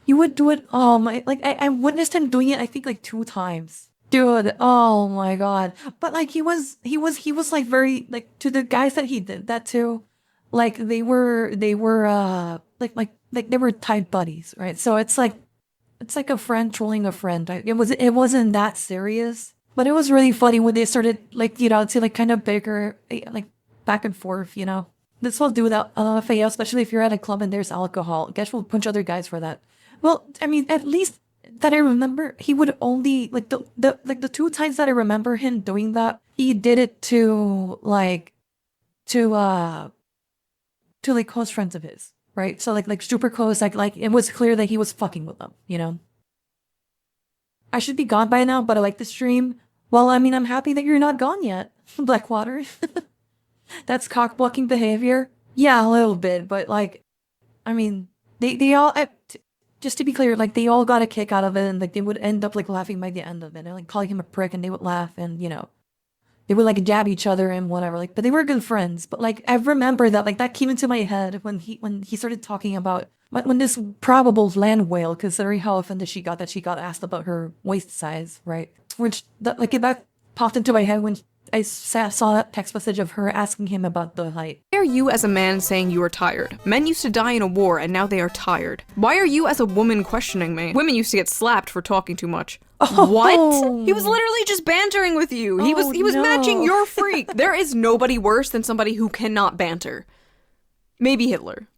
You would do it, oh my, like, I witnessed him doing it, I think, like 2 times. Dude, oh my god. But, like, he was, like, very, like, to the guys that he did that to, like, they were, they were tight buddies, right? So it's like a friend trolling a friend. It wasn't that serious, but it was really funny when they started, like, you know, to, like, kind of bicker, like, back and forth, you know? This will do without fail, especially if you're at a club and there's alcohol. Guess we'll punch other guys for that. Well, I mean, at least that I remember, he would only, like, the 2 times that I remember him doing that, he did it to like, close friends of his, right? So, like, super close, like, it was clear that he was fucking with them, you know? I should be gone by now, but I like the stream. Well, I mean, I'm happy that you're not gone yet, Blackwater. That's cock-blocking behavior. Yeah, a little bit, but, like, I mean, they all... just to be clear, like, they all got a kick out of it, and, like, they would end up, like, laughing by the end of it, and, like, calling him a prick, and they would laugh, and, you know, they would, like, jab each other and whatever, like, but they were good friends. But, like, I remember that, like, that came into my head when he started talking about, when this probable land whale, considering how offended she got that she got asked about her waist size, right? Which, that popped into my head when I saw that text message of her asking him about the height. Why are you as a man saying you are tired? Men used to die in a war and now they are tired. Why are you as a woman questioning me? Women used to get slapped for talking too much. Oh. What? He was literally just bantering with you. He was no. matching your freak. There is nobody worse than somebody who cannot banter. Maybe Hitler.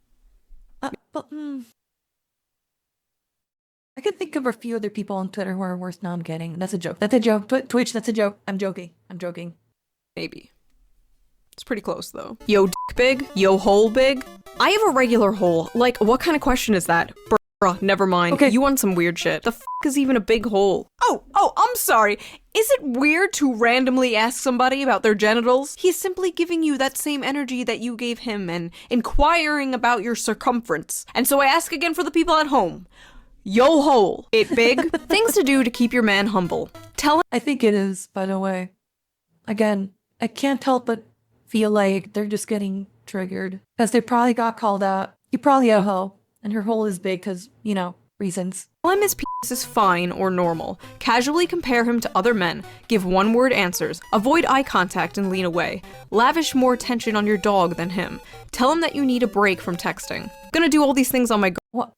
I could think of a few other people on Twitter who are worse. Now I'm kidding. That's a joke. That's a joke. Twitch, that's a joke. I'm joking. Maybe. It's pretty close, though. Yo, dick big? Yo, hole big? I have a regular hole. Like, what kind of question is that? Bruh, never mind. Okay. You want some weird shit. The f*** is even a big hole? Oh, I'm sorry. Is it weird to randomly ask somebody about their genitals? He's simply giving you that same energy that you gave him and inquiring about your circumference. And so I ask again for the people at home. Yo hole. It big? Things to do to keep your man humble. Tell him. I think it is, by the way. again, I can't help but feel like they're just getting triggered because they probably got called out. You probably a hoe, and her hole is big because, you know, reasons. Tell him his penis is fine or normal. Casually compare him to other men. Give one-word answers. Avoid eye contact and lean away. Lavish more attention on your dog than him. Tell him that you need a break from texting. Gonna do all these things on my What?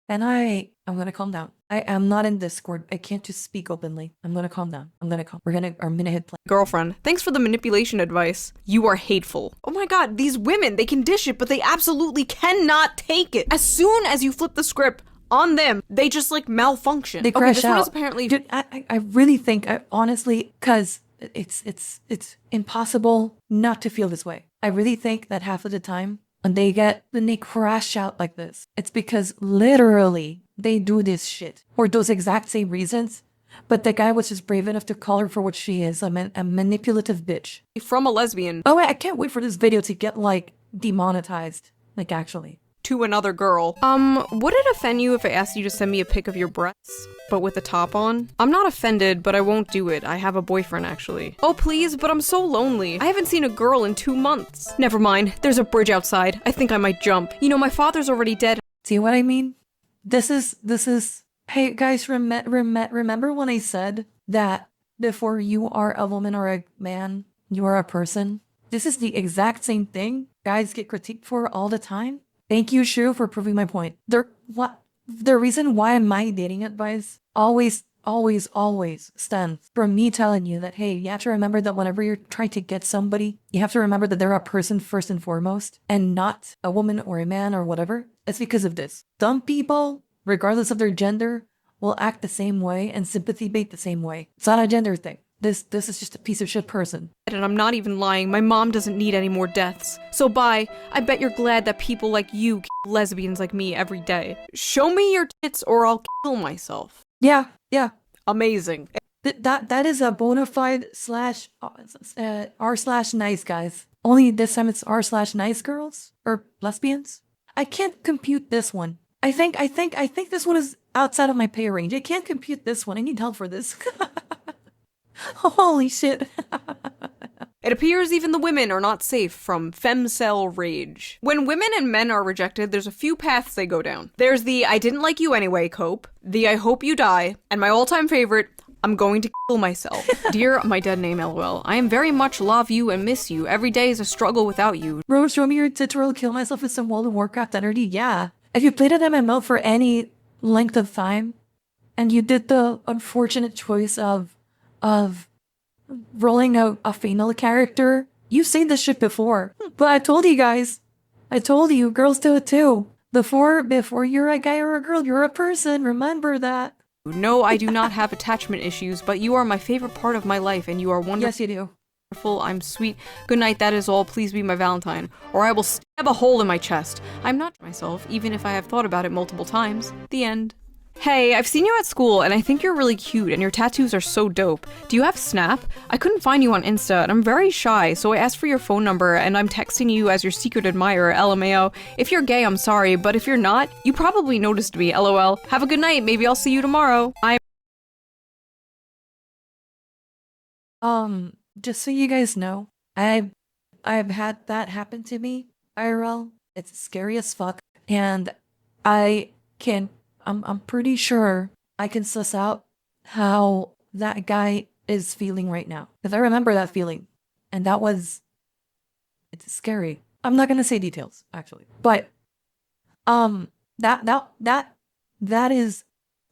And I'm gonna calm down. I am not in Discord. I can't just speak openly. I'm gonna calm down. We're gonna, our minute plan. girlfriend. Thanks for the manipulation advice. You are hateful. Oh my god, these women, they can dish it, but they absolutely cannot take it. As soon as you flip the script on them, they just like malfunction. They crash this out. one is apparently. Dude, I really think, honestly, because it's impossible not to feel this way. I really think that half of the time when they crash out like this, it's because literally they do this shit for those exact same reasons. But the guy was just brave enough to call her for what she is, a manipulative bitch. From a lesbian. Oh wait, I can't wait for this video to get like demonetized. Like actually. To another girl. Would it offend you if I asked you to send me a pic of your breasts, but with the top on? I'm not offended, but I won't do it. I have a boyfriend, actually. Oh, please, but I'm so lonely. I haven't seen a girl in 2 months. Never mind, there's a bridge outside. I think I might jump. You know, my father's already dead. See what I mean? This is, hey guys, remember when I said that before you are a woman or a man, you are a person? This is the exact same thing guys get critiqued for all the time. Thank you, Shoe, for proving my point. The reason why my dating advice always stems from me telling you that, hey, you have to remember that whenever you're trying to get somebody, you have to remember that they're a person first and foremost, and not a woman or a man or whatever. It's because of this. Some people, regardless of their gender, will act the same way and sympathy bait the same way. It's not a gender thing. This is just a piece of shit person. And I'm not even lying, my mom doesn't need any more deaths. So bye, I bet you're glad that people like you kill lesbians like me every day. Show me your tits or I'll kill myself. Yeah. Amazing. That is a bona fide slash r slash nice guys. Only this time it's r slash nice girls or lesbians. I can't compute this one. I think this one is outside of my pay range. I can't compute this one. I need help for this. Holy shit. It appears even the women are not safe from femcel rage. When women and men are rejected, there's a few paths they go down. There's the I didn't like you anyway cope, the I hope you die, and my all-time favorite, I'm going to kill myself. Dear my dead name LOL, I am very much love you and miss you. Every day is a struggle without you. Rose, show me your tutorial kill myself with some World of Warcraft energy. Yeah. If you played an MMO for any length of time, and you did the unfortunate choice of rolling a female character, you've seen this shit before. But I told you guys, girls do it too. Before you're a guy or a girl, you're a person. Remember that. No, I do not have attachment issues, but you are my favorite part of my life, and you are wonderful. Yes, you do. I'm sweet. Good night, that is all. Please be my Valentine, or I will stab a hole in my chest. I'm not myself, even if I have thought about it multiple times. The end. Hey, I've seen you at school, and I think you're really cute, and your tattoos are so dope. Do you have Snap? I couldn't find you on Insta, and I'm very shy, so I asked for your phone number, and I'm texting you as your secret admirer, LMAO. If you're gay, I'm sorry, but if you're not, you probably noticed me, LOL. Have a good night, maybe I'll see you tomorrow. Just so you guys know, I've had that happen to me, IRL. It's scary as fuck, and I'm pretty sure I can suss out how that guy is feeling right now. Because I remember that feeling. And it's scary. I'm not gonna say details, actually. But that is,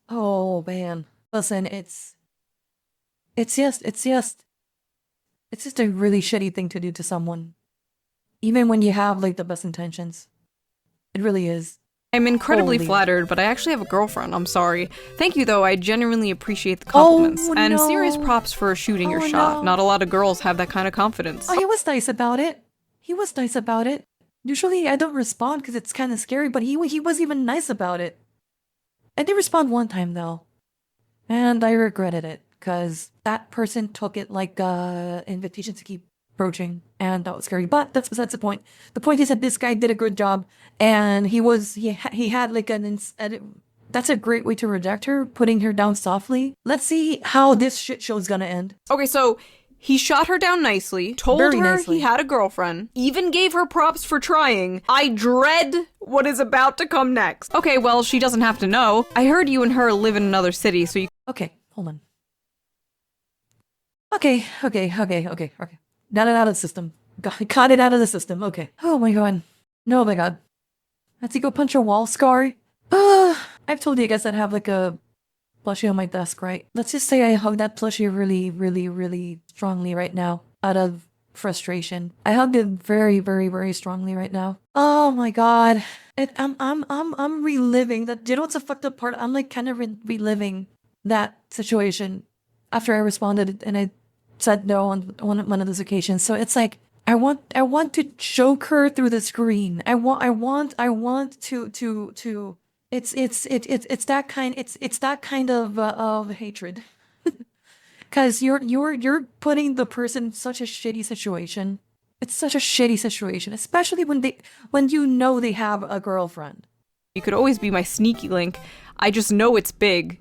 oh man. Listen, it's just a really shitty thing to do to someone. Even when you have like the best intentions. It really is. I'm incredibly flattered, but I actually have a girlfriend. I'm sorry. Thank you, though. I genuinely appreciate the compliments. Oh, and no. serious props for shooting your shot. No. Not a lot of girls have that kind of confidence. Oh, he was nice about it. Usually I don't respond because it's kind of scary, but he was even nice about it. I did respond one time, though. And I regretted it, because that person took it like a invitation to keep approaching, and that was scary. But that's the point. The point is that this guy did a good job, and he had like That's a great way to reject her, putting her down softly. Let's see how this shit show's gonna end. Okay, so he shot her down nicely, told Very her nicely. he had a girlfriend, even gave her props for trying. I dread what is about to come next. Okay, well, she doesn't have to know. I heard you and her live in another city, so you— Okay, hold on. Okay. Got it out of the system. Got it out of the system. Okay. Oh my god. No, oh my god. Let's go punch a wall, Scar. I've told you guys I'd have like a plushie on my desk, right? Let's just say I hug that plushie really strongly right now out of frustration. I hugged it very strongly right now. Oh my god. I'm reliving that. You know what's the fucked up part? I'm like kind of reliving that situation after I responded and I said no on one of those occasions. So it's like I want to choke her through the screen. I want to it's that kind of hatred. Cause you're putting the person in such a shitty situation. It's such a shitty situation, especially when you know they have a girlfriend. You could always be my sneaky link. I just know it's big.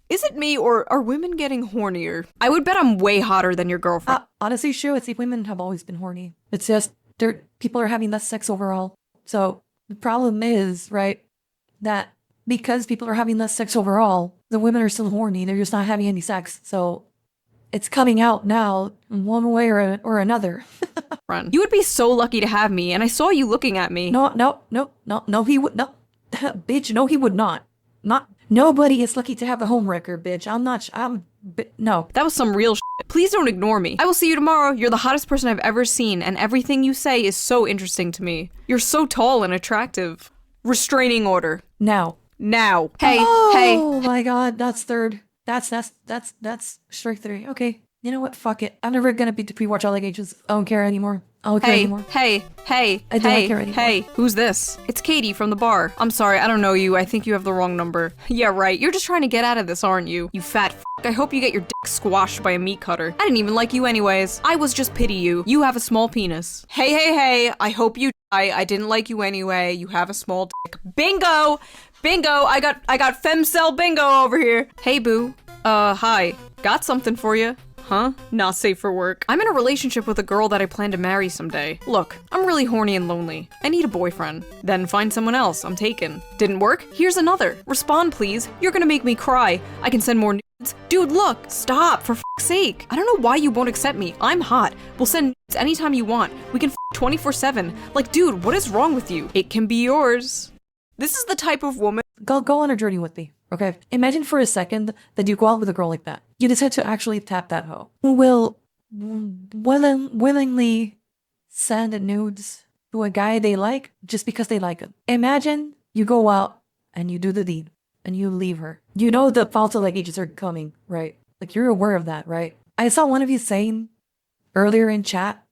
Is it me, or are women getting hornier? I would bet I'm way hotter than your girlfriend. Honestly, Shoe, it's women have always been horny. It's just people are having less sex overall. So the problem is, right, that because people are having less sex overall, the women are still horny. They're just not having any sex. So it's coming out now in one way or another. You would be so lucky to have me, and I saw you looking at me. No, he would not. Bitch, no, he would not. Nobody is lucky to have a homewrecker, bitch. No. That was some real shit. Please don't ignore me. I will see you tomorrow. You're the hottest person I've ever seen, and everything you say is so interesting to me. You're so tall and attractive. Restraining order. Now. Hey. Oh my god, that's third. That's strike 3. Okay. You know what? Fuck it. I'm never gonna be to pre-watch all engagements. I don't care anymore. I don't care anymore. Hey. I don't care anymore. Hey, who's this? It's Katie from the bar. I'm sorry, I don't know you. I think you have the wrong number. Yeah, right. You're just trying to get out of this, aren't you? You fat f***. I hope you get your dick squashed by a meat cutter. I didn't even like you anyways. I was just pity you. You have a small penis. Hey. I hope you die. I didn't like you anyway. You have a small dick. Bingo! I got femcell bingo over here. Hey, boo. Hi. Got something for you. Huh? Not safe for work. I'm in a relationship with a girl that I plan to marry someday. Look, I'm really horny and lonely. I need a boyfriend. Then find someone else. I'm taken. Didn't work? Here's another. Respond, please. You're gonna make me cry. I can send more nudes. Dude, look. Stop, for f***'s sake. I don't know why you won't accept me. I'm hot. We'll send nudes anytime you want. We can f 24/7. Like, dude, what is wrong with you? It can be yours. This is the type of woman— Go on a journey with me, okay? Imagine for a second that you go out with a girl like that. You decide to actually tap that hoe. Who will willingly send nudes to a guy they like just because they like him. Imagine you go out and you do the deed and you leave her. You know the false allegations are coming, right? Like, you're aware of that, right? I saw one of you saying earlier in chat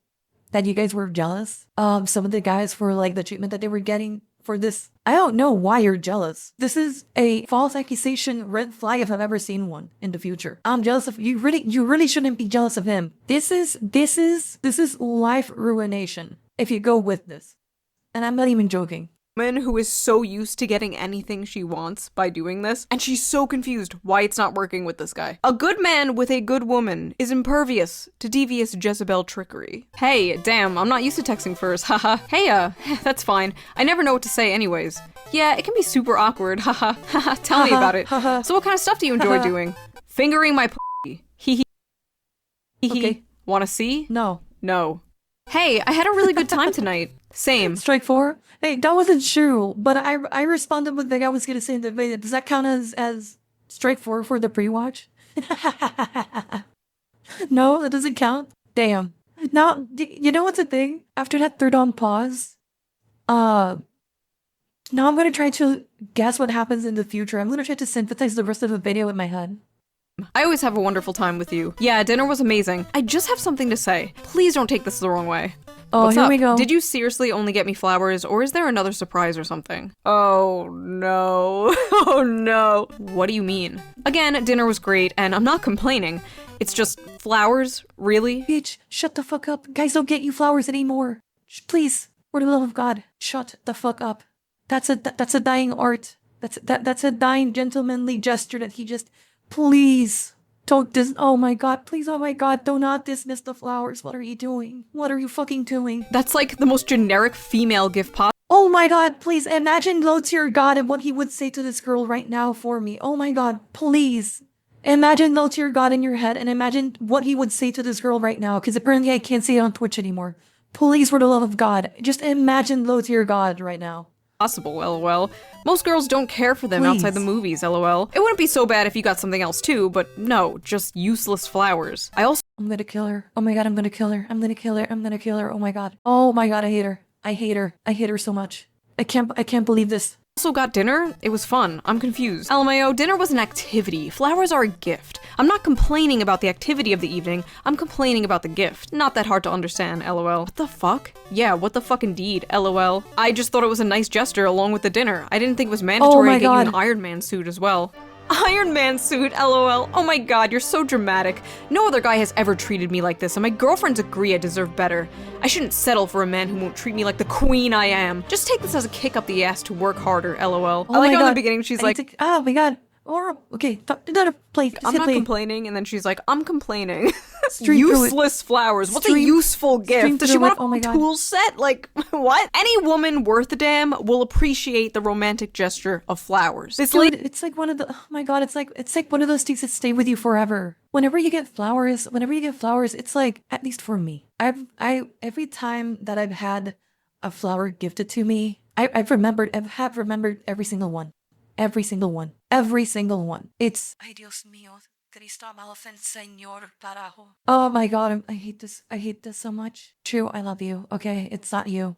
that you guys were jealous. Some of the guys for like the treatment that they were getting for this. I don't know why you're jealous. This is a false accusation red flag if I've ever seen one in the future. I'm jealous of you. You really shouldn't be jealous of him. This is life ruination if you go with this. And I'm not even joking. Woman who is so used to getting anything she wants by doing this, and she's so confused why it's not working with this guy. A good man with a good woman is impervious to devious Jezebel trickery. Hey, damn, I'm not used to texting first, haha. Hey, that's fine. I never know what to say anyways. Yeah, it can be super awkward, haha. Haha, tell me about it. So what kind of stuff do you enjoy doing? Fingering my p***. Hee hee. Okay. Wanna see? No. Hey, I had a really good time tonight. Same. Strike 4? Hey, that wasn't true, but I responded with the guy was gonna say in the video. Does that count as strike 4 for the pre-watch? No, that doesn't count. Damn. Now, you know what's the thing? After that third on pause, now I'm gonna try to guess what happens in the future. I'm gonna try to synthesize the rest of the video in my head. I always have a wonderful time with you. Yeah, dinner was amazing. I just have something to say. Please don't take this the wrong way. Oh, What's here up? we go. Did you seriously only get me flowers, or is there another surprise or something? Oh no. Oh no. What do you mean? Again, dinner was great, and I'm not complaining. It's just flowers? Really? Bitch, shut the fuck up. Guys don't get you flowers anymore. Please, for the love of God, shut the fuck up. That's a dying art. That's a dying gentlemanly gesture that he just, please don't oh my god, please, oh my god, do not dismiss the flowers. What are you doing? What are you fucking doing? That's like the most generic female gift possible. Oh my god, please imagine low to your god and what he would say to this girl right now for me. Oh my god, please. Imagine low to your god in your head and imagine what he would say to this girl right now, because apparently I can't see it on Twitch anymore. Please, for the love of God, just imagine low to your god right now. Possible, lol. Most girls don't care for them Please. outside the movies, lol. It wouldn't be so bad if you got something else too, but no, just useless flowers. I'm gonna kill her. Oh my god, I'm gonna kill her. I'm gonna kill her. I'm gonna kill her. Oh my god. Oh my god, I hate her. I hate her. I hate her so much. I can't believe this. Also got dinner. It was fun. I'm confused. LMAO, dinner was an activity. Flowers are a gift. I'm not complaining about the activity of the evening. I'm complaining about the gift. Not that hard to understand, lol. What the fuck? Yeah, what the fuck indeed, lol. I just thought it was a nice gesture along with the dinner. I didn't think it was mandatory to get you an Iron Man suit as well. Iron Man suit, lol. Oh my god, you're so dramatic. No other guy has ever treated me like this, and my girlfriends agree I deserve better. I shouldn't settle for a man who won't treat me like the queen I am. Just take this as a kick up the ass to work harder, lol. Oh I like my how in god. the beginning she's like, oh my god. Or okay, play. I'm not complaining, and then she's like, I'm complaining. Stream Useless flowers. What's a useful gift? Does she want a tool set? Like, what? Any woman worth a damn will appreciate the romantic gesture of flowers. Dude, it's like one of the, oh my god, it's like one of those things that stay with you forever. Whenever you get flowers, it's like, at least for me, every time that I've had a flower gifted to me, I've remembered every single one. Every single one. Every single one. It's, ay Dios mío, Cristo amado Señor carajo. Oh my god, I hate this. I hate this so much. True, I love you. Okay, it's not you.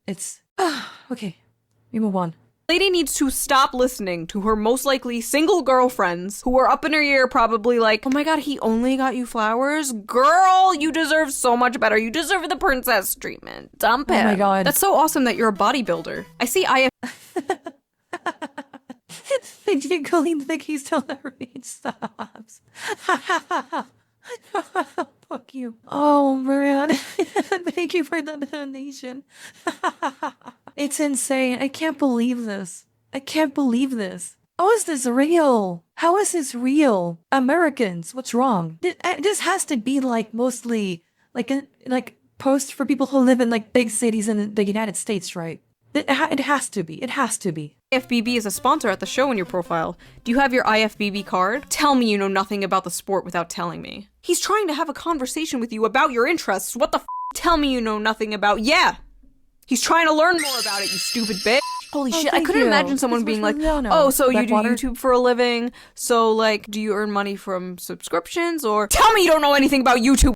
It's, okay, we move on. Lady needs to stop listening to her most likely single girlfriends who are up in her ear probably like, oh my god, he only got you flowers? Girl, you deserve so much better. You deserve the princess treatment. Dump him. Oh my god. That's so awesome that you're a bodybuilder. I see They jiggling the keys till the rain stops. Fuck you. Oh man. Thank you for the donation. It's insane. I can't believe this. I can't believe this. How is this real? How is this real? Americans, what's wrong? This has to be like mostly like posts for people who live in like big cities in the United States, right? It has to be. It has to be. IFBB is a sponsor at the show in your profile. Do you have your IFBB card? Tell me you know nothing about the sport without telling me. He's trying to have a conversation with you about your interests. What the f? Tell me you know nothing about. Yeah! He's trying to learn more about it, you stupid bitch. Holy shit, I couldn't imagine someone being like, oh, so you do YouTube for a living? So, like, do you earn money from subscriptions? Or tell me you don't know anything about YouTube!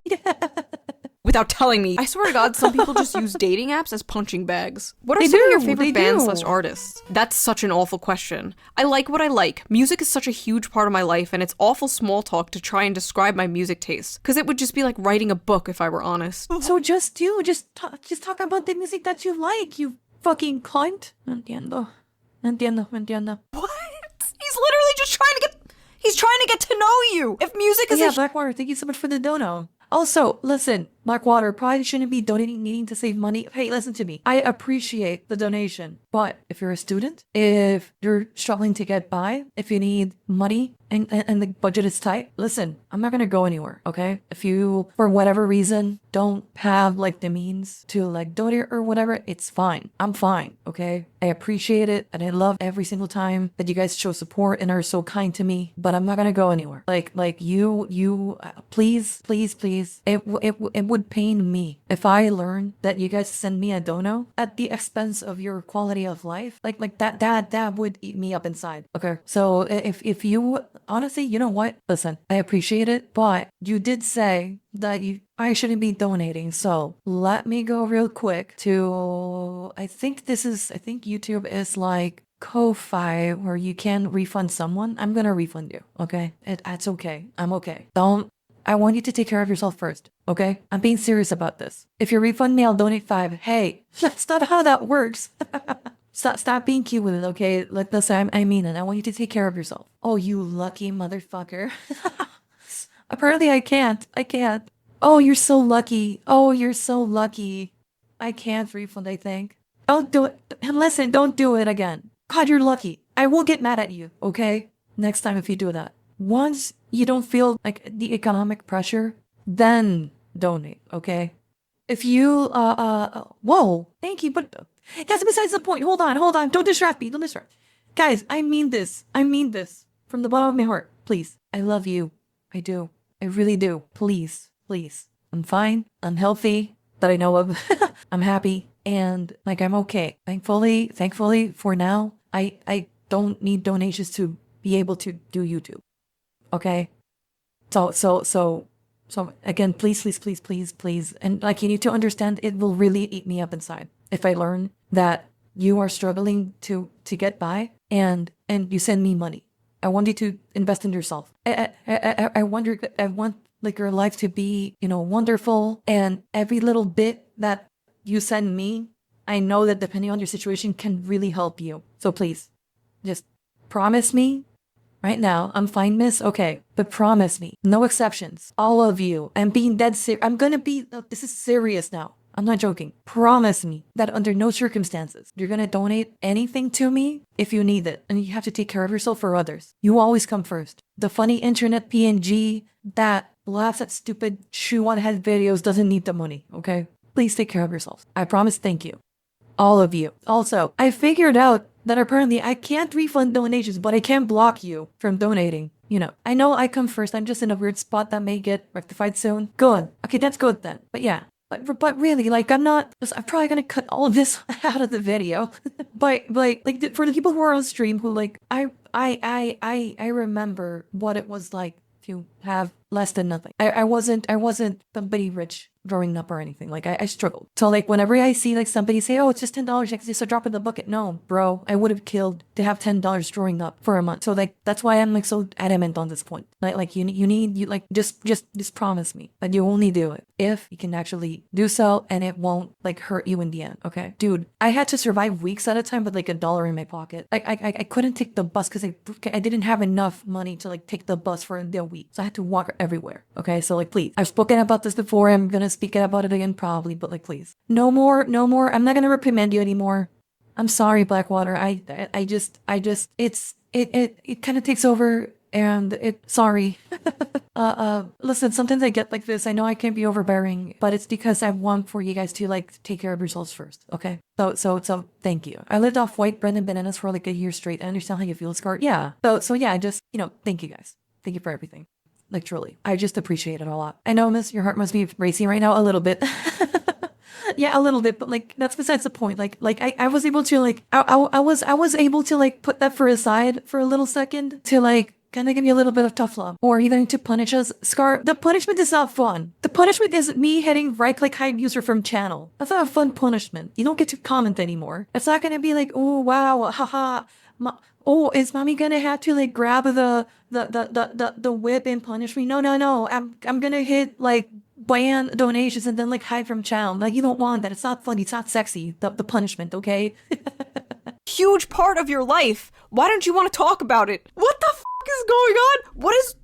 Without telling me. I swear to god, some people just use dating apps as punching bags. What are some of your favorite bands / artists? That's such an awful question. I like what I like. Music is such a huge part of my life, and it's awful small talk to try and describe my music taste. Because it would just be like writing a book if I were honest. So just talk about the music that you like, you fucking cunt. Entiendo. What? He's literally just he's trying to get to know you. If music is Blackwater, thank you so much for the dono. Also, listen, Blackwater probably shouldn't be donating needing to save money. Hey, listen to me. I appreciate the donation, but if you're a student, if you're struggling to get by, if you need money and the budget is tight, listen, I'm not gonna go anywhere, okay? If you, for whatever reason, don't have like the means to like donate or whatever, it's fine. I'm fine, okay? I appreciate it and I love every single time that you guys show support and are so kind to me, but I'm not gonna go anywhere. Like you, please. It would pain me if I learned that you guys send me a dono at the expense of your quality of life. Like that would eat me up inside. Okay, so if you honestly, you know what? Listen, I appreciate it, but you did say that I shouldn't be donating. So let me go real quick to I think YouTube is like Ko-Fi where you can refund someone. I'm gonna refund you. Okay, that's okay. I'm okay. I want you to take care of yourself first, okay? I'm being serious about this. If you refund me, I'll donate 5. Hey, that's not how that works. Stop being cute with it, okay? Like this, I mean it. I want you to take care of yourself. Oh, you lucky motherfucker. Apparently I can't. Oh, you're so lucky. I can't refund, I think. Don't do it. And listen, don't do it again. God, you're lucky. I will get mad at you, okay? Next time if you do that. Once you don't feel like the economic pressure, then donate, okay? If you, whoa, thank you, but that's besides the point. Hold on. Don't distract me. Guys, I mean this. From the bottom of my heart. Please. I love you. I do. I really do. Please. I'm fine. I'm healthy that I know of. I'm happy. And like, I'm okay. Thankfully for now, I don't need donations to be able to do YouTube. Okay? So again, please. And like, you need to understand, it will really eat me up inside if I learn that you are struggling to get by and you send me money. I want you to invest in yourself. I want like your life to be, wonderful, and every little bit that you send me, I know that depending on your situation can really help you. So please, just promise me right now. I'm fine, miss. Okay. But promise me, no exceptions. All of you. I'm being dead serious. This is serious now. I'm not joking. Promise me that under no circumstances you're gonna donate anything to me if you need it. And you have to take care of yourself for others. You always come first. The funny internet PNG that laughs at stupid Shoe0nHead videos doesn't need the money, okay? Please take care of yourselves. I promise. Thank you. All of you. Also, I figured out that apparently I can't refund donations, but I can block you from donating. I know I come first. I'm just in a weird spot that may get rectified soon. Good. Okay, that's good then. But yeah. But really, like, I'm probably gonna cut all of this out of the video. But like for the people who are on stream who like, I remember what it was like to have less than nothing. I wasn't somebody rich growing up or anything. Like, I struggled. So like, whenever I see like somebody say, oh, it's just $10, it's just a drop in the bucket. No, bro, I would have killed to have $10 growing up for a month. So like, that's why I'm like so adamant on this point. Like you need just promise me that you only do it if you can actually do so, and it won't like hurt you in the end. Okay, dude, I had to survive weeks at a time with like $1 in my pocket. I couldn't take the bus because I didn't have enough money to like take the bus for the week. So I had to walk everywhere. Okay, so like, please, I've spoken about this before. I'm gonna speak about it again probably, but like, please, no more. I'm not gonna reprimand you anymore. I'm sorry, Blackwater. I just it kind of takes over, and sorry. Listen, sometimes I get like this. I know I can't be overbearing, but it's because I want for you guys to like take care of yourselves first. Okay, so thank you. I lived off white bread and bananas for like a year straight. I understand how you feel, Scar. Yeah. So yeah, just thank you guys. Thank you for everything. Like, truly, I just appreciate it a lot. I know, miss, your heart must be racing right now a little bit. Yeah, a little bit, but like, that's besides the point. Like I was able to like, I was able to like put that for aside for a little second to like kind of give you a little bit of tough love, or even to punish us. Scar, the punishment is not fun. The punishment is me hitting right click hide user from channel. That's not a fun punishment. You don't get to comment anymore. It's not gonna be like, oh wow, haha. Oh, is mommy gonna have to like grab the whip and punish me? No. I'm gonna hit like ban donations and then like hide from channel. Like, you don't want that. It's not funny. It's not sexy. The punishment, okay? Huge part of your life. Why don't you want to talk about it? What the f is going on? What is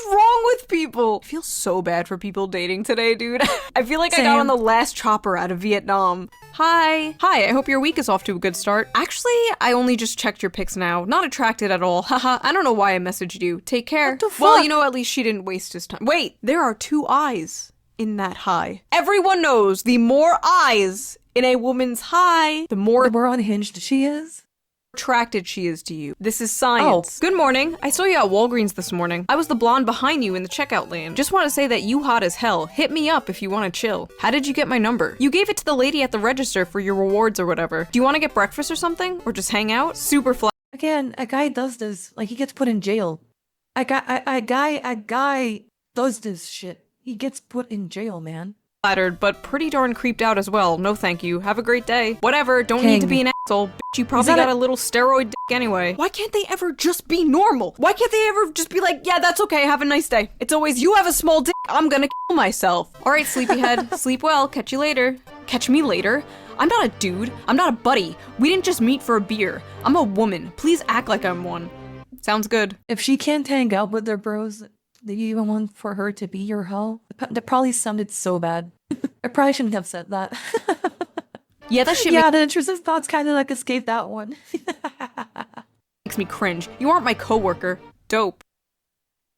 wrong with people? I feel so bad for people dating today, dude. I feel like I got on the last chopper out of Vietnam. Hi, I hope your week is off to a good start. Actually, I only just checked your pics now. Not attracted at all. Haha, I don't know why I messaged you. Take care. What the fuck? Well, at least she didn't waste his time. Wait, there are 2 eyes in that hi. Everyone knows the more eyes in a woman's hi, the more unhinged she is. attracted she is to you. This is science. Good morning. I saw you at Walgreens this morning. I was the blonde behind you in the checkout lane. Just want to say that you hot as hell. Hit me up if you want to chill. How did you get my number? You gave it to the lady at the register for your rewards or whatever. Do you want to get breakfast or something? Or just hang out? Super flat. Again, a guy does this. Like, he gets put in jail. A guy does this shit. He gets put in jail, man. Flattered, but pretty darn creeped out as well. No thank you. Have a great day. Whatever, don't need to be an asshole. Bitch, you probably got a little steroid dick anyway. Why can't they ever just be normal? Why can't they ever just be like, yeah, that's okay, have a nice day. It's always, you have a small dick, I'm gonna kill myself. Alright, sleepyhead, sleep well, catch you later. Catch me later? I'm not a dude. I'm not a buddy. We didn't just meet for a beer. I'm a woman. Please act like I'm one. Sounds good. If she can't hang out with their bros, do you even want for her to be your hoe? That probably sounded so bad. I probably shouldn't have said that. Yeah, that shit yeah, the intrusive thoughts kind of like escaped that one. makes makes me cringe. You aren't my coworker. Dope.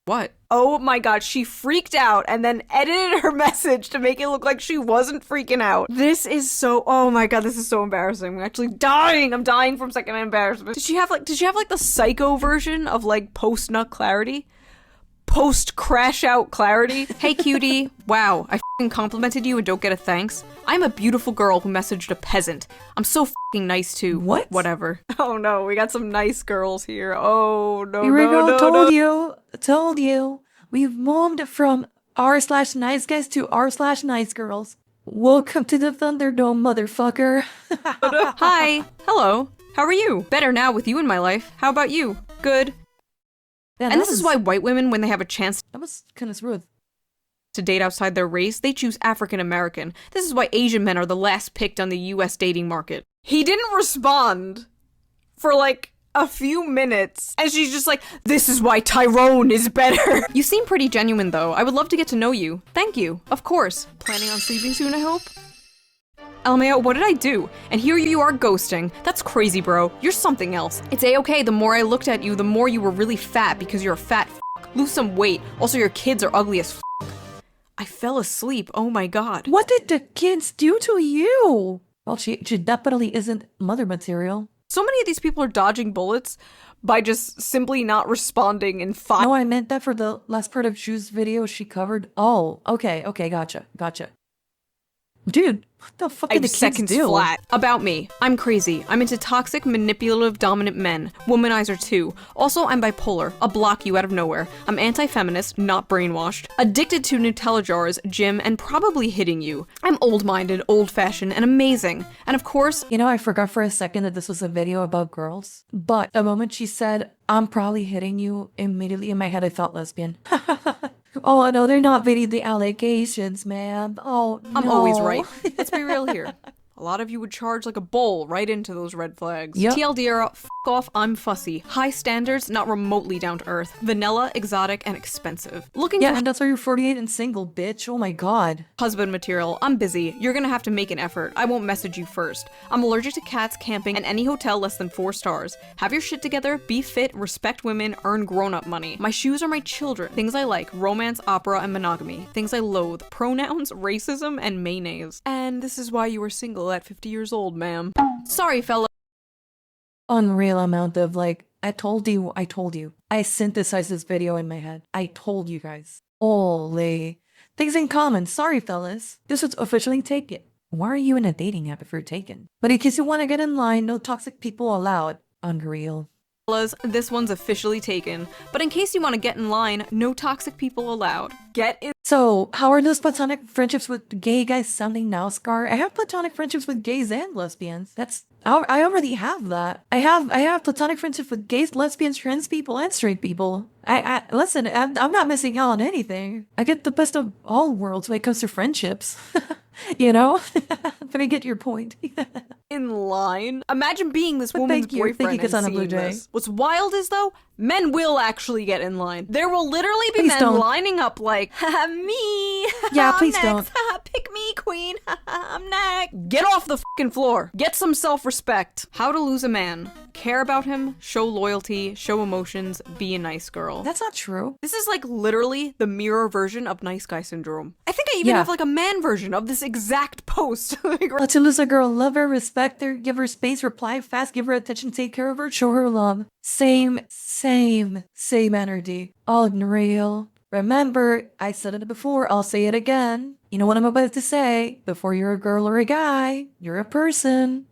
What? Oh my god, she freaked out and then edited her message to make it look like she wasn't freaking out. This is so, oh my god, this is so embarrassing. I'm actually dying. I'm dying from second embarrassment. Did she have like the psycho version of like post-nut clarity? Post-crash out clarity? Hey cutie, wow, I f***ing complimented you and don't get a thanks. I'm a beautiful girl who messaged a peasant. I'm so f***ing nice too. What? Whatever. Oh no, we got some nice girls here. Oh no, Here we go, no, told you. We've moved from r/nice guys to r/nice girls. Welcome to the Thunderdome, motherfucker. Hi. Hello. How are you? Better now with you in my life. How about you? Good. Yeah, And this is why white women, when they have a chance That was kind of smooth. to date outside their race, they choose African American. This is why Asian men are the last picked on the US dating market. He didn't respond for like a few minutes, and she's just like, this is why Tyrone is better. You seem pretty genuine though. I would love to get to know you. Thank you. Of course. Planning on sleeping soon, I hope? LMAO, what did I do? And here you are ghosting. That's crazy, bro. You're something else. It's a-okay. The more I looked at you, the more you were really fat because you're a fat f***. Lose some weight. Also, your kids are ugly as f***. I fell asleep. Oh my god. What did the kids do to you? Well, she definitely isn't mother material. So many of these people are dodging bullets by just simply not responding in 5. No, I meant that for the last part of Shoe's video she covered. Oh, okay, gotcha. Dude, what the fuck did the kids seconds do? flat. About me. I'm crazy. I'm into toxic, manipulative, dominant men. Womanizer too. Also, I'm bipolar. I'll block you out of nowhere. I'm anti-feminist, not brainwashed. Addicted to Nutella jars, gym, and probably hitting you. I'm old-minded, old-fashioned, and amazing. And of course, You know, I forgot for a second that this was a video about girls. But the moment she said, I'm probably hitting you, immediately in my head I thought lesbian. Oh no, they're not reading the allegations, man. Oh no. I'm always right. Let's be real here. A lot of you would charge like a bull right into those red flags. Yep. TLDR, f off, I'm fussy. High standards, not remotely down to earth. Vanilla, exotic, and expensive. Looking Yeah, for and that's why you're 48 and single, bitch. Oh my god. husband material. I'm busy. You're gonna have to make an effort. I won't message you first. I'm allergic to cats, camping, and any hotel less than 4 stars. Have your shit together, be fit, respect women, earn grown-up money. My shoes are my children. Things I like, romance, opera, and monogamy. Things I loathe, pronouns, racism, and mayonnaise. And this is why you were single at 50 years old, ma'am. Sorry, fella. Unreal amount of like, I told you. I synthesized this video in my head. I told you guys. Holy. Things in common. Sorry, fellas. This was officially taken. Why are you in a dating app if you're taken? But in case you want to get in line, no toxic people allowed. Unreal. This one's officially taken. But in case you want to get in line, no toxic people allowed. Get in. So, how are those platonic friendships with gay guys sounding now, Scar? I have platonic friendships with gays and lesbians. I already have that. I have platonic friendships with gays, lesbians, trans people, and straight people. Listen, I'm not missing out on anything. I get the best of all worlds when it comes to friendships. You know? But I get your point. In line. Imagine being this woman's boyfriend Thank you, and Kasana seeing Blue Jay. this. What's wild is though, men will actually get in line. There will literally be Please men don't. lining up like, haha, me. Yeah, I'm please next. don't. Haha, pick me, queen. Haha, I'm next. Get off the fucking floor. Get some self-respect. How to lose a man. Care about him, show loyalty, show emotions, be a nice girl. That's not true. This is like literally the mirror version of nice guy syndrome. I think I even Yeah. have like a man version of this exact post. Like, To lose a girl, love her, respect her, give her space, reply fast, give her attention, take care of her, show her love. Same energy. Unreal. Remember, I said it before, I'll say it again. You know what I'm about to say? Before you're a girl or a guy, you're a person.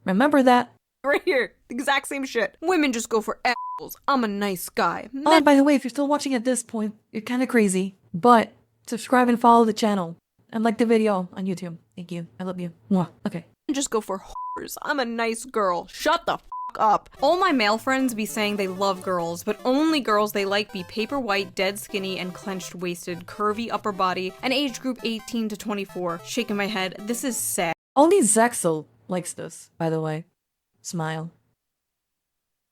Remember that. right here. The exact same shit. Women just go for assholes. I'm a nice guy. Oh, and by the way, if you're still watching at this point, you're kind of crazy. But subscribe and follow the channel. And like the video on YouTube. Thank you. I love you. Mwah. Okay. Men just go for whores. I'm a nice girl. Shut the f up. All my male friends be saying they love girls, but only girls they like be paper white, dead skinny, and clenched waisted, curvy upper body, and age group 18 to 24. Shaking my head. This is sad. Only Zexel likes this, by the way. Smile.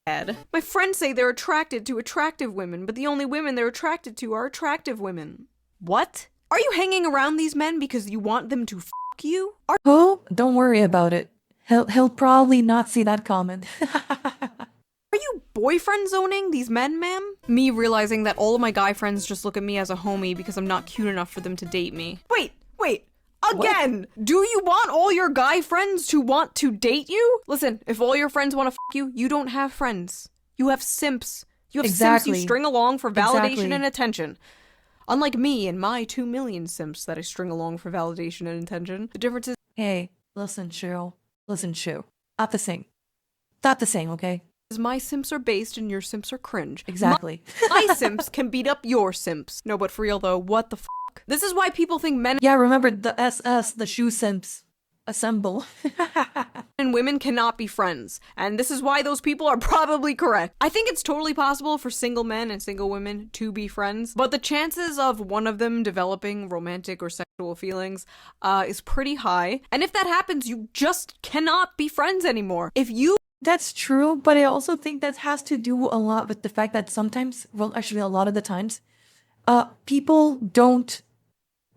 My friends say they're attracted to attractive women, but the only women they're attracted to are attractive women. What? Are you hanging around these men because you want them to f you? Are Don't worry about it. He'll probably not see that comment. you you boyfriend zoning these men, ma'am? Me realizing that all of my guy friends just look at me as a homie because I'm not cute enough for them to date me. Wait. Again, what? Do you want all your guy friends to want to date you? Listen, if all your friends want to fuck you, you don't have friends. You have simps. You have simps you string along for validation and attention. Unlike me and my 2 million simps that I string along for validation and attention, the difference is— Hey, listen, Shoe. Listen, Shoe. Not the same. Not the same, okay? My simps are based and your simps are cringe. Exactly. My simps can beat up your simps. No, but for real though, what the f***? This is why people think men— Yeah, remember the SS, the shoe simps. Assemble. and women cannot be friends. And this is why those people are probably correct. I think it's totally possible for single men and single women to be friends, but the chances of one of them developing romantic or sexual feelings is pretty high. And if that happens, you just cannot be friends anymore. If you— That's true, but I also think that has to do a lot with the fact that sometimes, well, actually a lot of the times, people don't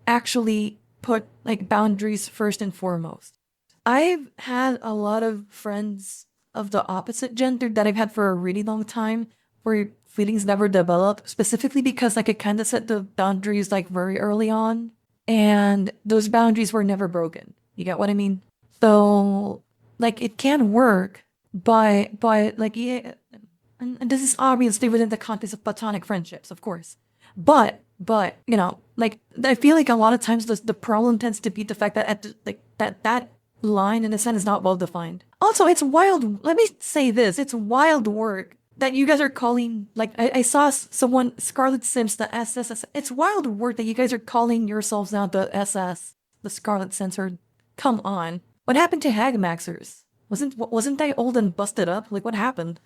actually put like boundaries first and foremost. I've had a lot of friends of the opposite gender that I've had for a really long time where feelings never develop, specifically because like it kind of set the boundaries like very early on, and those boundaries were never broken. You get what I mean? So like it can work, but like, yeah, and this is obviously within the context of platonic friendships, of course. But you know, like I feel like a lot of times the problem tends to be the fact that that line in a sense is not well defined. Also, it's wild. Let me say this: it's wild work that you guys are calling. Like I saw someone, Scarlette Sims, the SS. It's wild work that you guys are calling yourselves now the SS, the Scarlette Censored. Come on, what happened to Hagmaxers? Wasn't they old and busted up? Like what happened?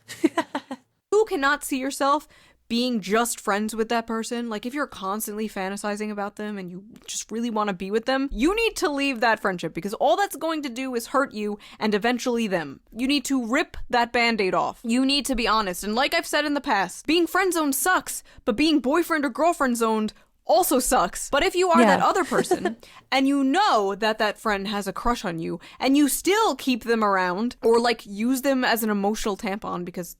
You cannot see yourself being just friends with that person. Like if you're constantly fantasizing about them and you just really want to be with them, you need to leave that friendship because all that's going to do is hurt you and eventually them. You need to rip that band-aid off. You need to be honest. And like I've said in the past, being friend zoned sucks, but being boyfriend or girlfriend zoned also sucks. But if you are that other person and you know that that friend has a crush on you and you still keep them around or like use them as an emotional tampon because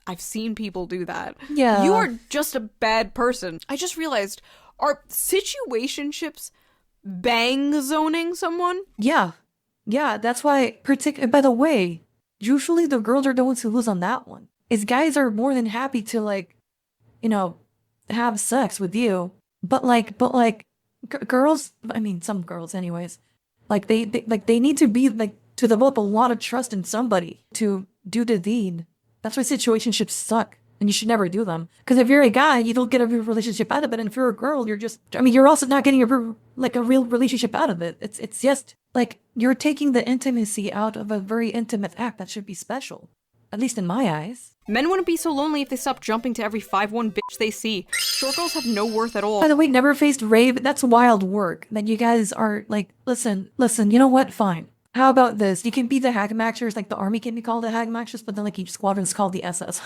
I've seen people do that. Yeah. You are just a bad person. I just realized, are situationships bang zoning someone? Yeah. Yeah, that's why, by the way, usually the girls are the ones who lose on that one. Is guys are more than happy to like, you know, have sex with you. But girls, I mean, some girls anyways, like they need to be like, to develop a lot of trust in somebody to do the deed. That's why situationships suck, and you should never do them. Because if you're a guy, you don't get a real relationship out of it, and if you're a girl, you're also not getting a real relationship out of it. It's just, like, you're taking the intimacy out of a very intimate act that should be special. At least in my eyes. Men wouldn't be so lonely if they stopped jumping to every 5'1" bitch they see. Short girls have no worth at all. By the way, never faced rave, that's wild work. That you guys are, like, listen, you know what? Fine. How about this? You can be the Hagmaxers, like the army can be called the Hagmaxers, but then like each squadron's called the SS.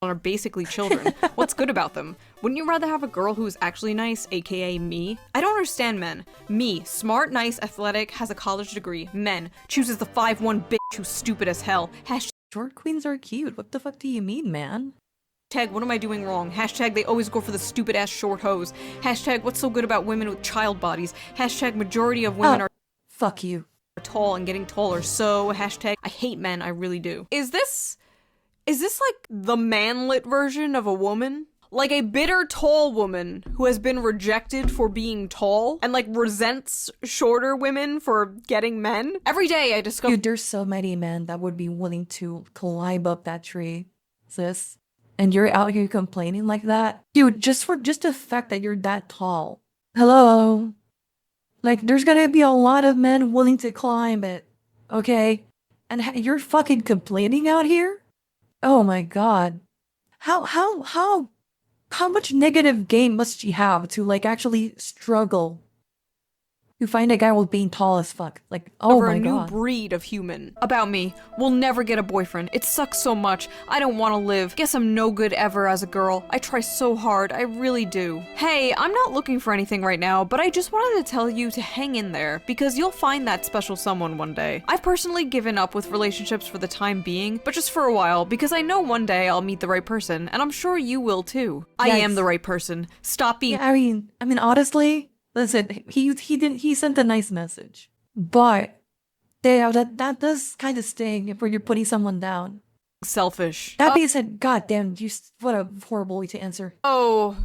Are basically children. What's good about them? Wouldn't you rather have a girl who's actually nice, aka me? I don't understand men. Me, smart, nice, athletic, has a college degree. Men, chooses the 5'1" bitch who's stupid as hell. Short queens are cute. What the fuck do you mean, man? Hashtag, what am I doing wrong? Hashtag, they always go for the stupid ass short hose. Hashtag, what's so good about women with child bodies? Hashtag, majority of women are— Fuck you. Tall and getting taller. So hashtag, I hate men, I really do. Is this like the manlit version of a woman? Like a bitter tall woman who has been rejected for being tall and like resents shorter women for getting men? Every day I discover— Dude, there's so many men that would be willing to climb up that tree, sis. And you're out here complaining like that? Dude, just the fact that you're that tall. Hello? Like, there's gonna be a lot of men willing to climb it, okay? And you're fucking complaining out here? Oh my god. How much negative game must she have to, like, actually struggle You find a guy with being tall as fuck. Like, oh Over my a new god. breed of human. About me, we'll never get a boyfriend. It sucks so much. I don't want to live. Guess I'm no good ever as a girl. I try so hard. I really do. Hey, I'm not looking for anything right now, but I just wanted to tell you to hang in there, because you'll find that special someone one day. I've personally given up with relationships for the time being, but just for a while, because I know one day I'll meet the right person, and I'm sure you will too. I am the right person. Stop being— Yeah, I mean, honestly, listen, he sent a nice message, but that does kind of sting if you're putting someone down. selfish. That being said, god damn, what a horrible way to answer. Oh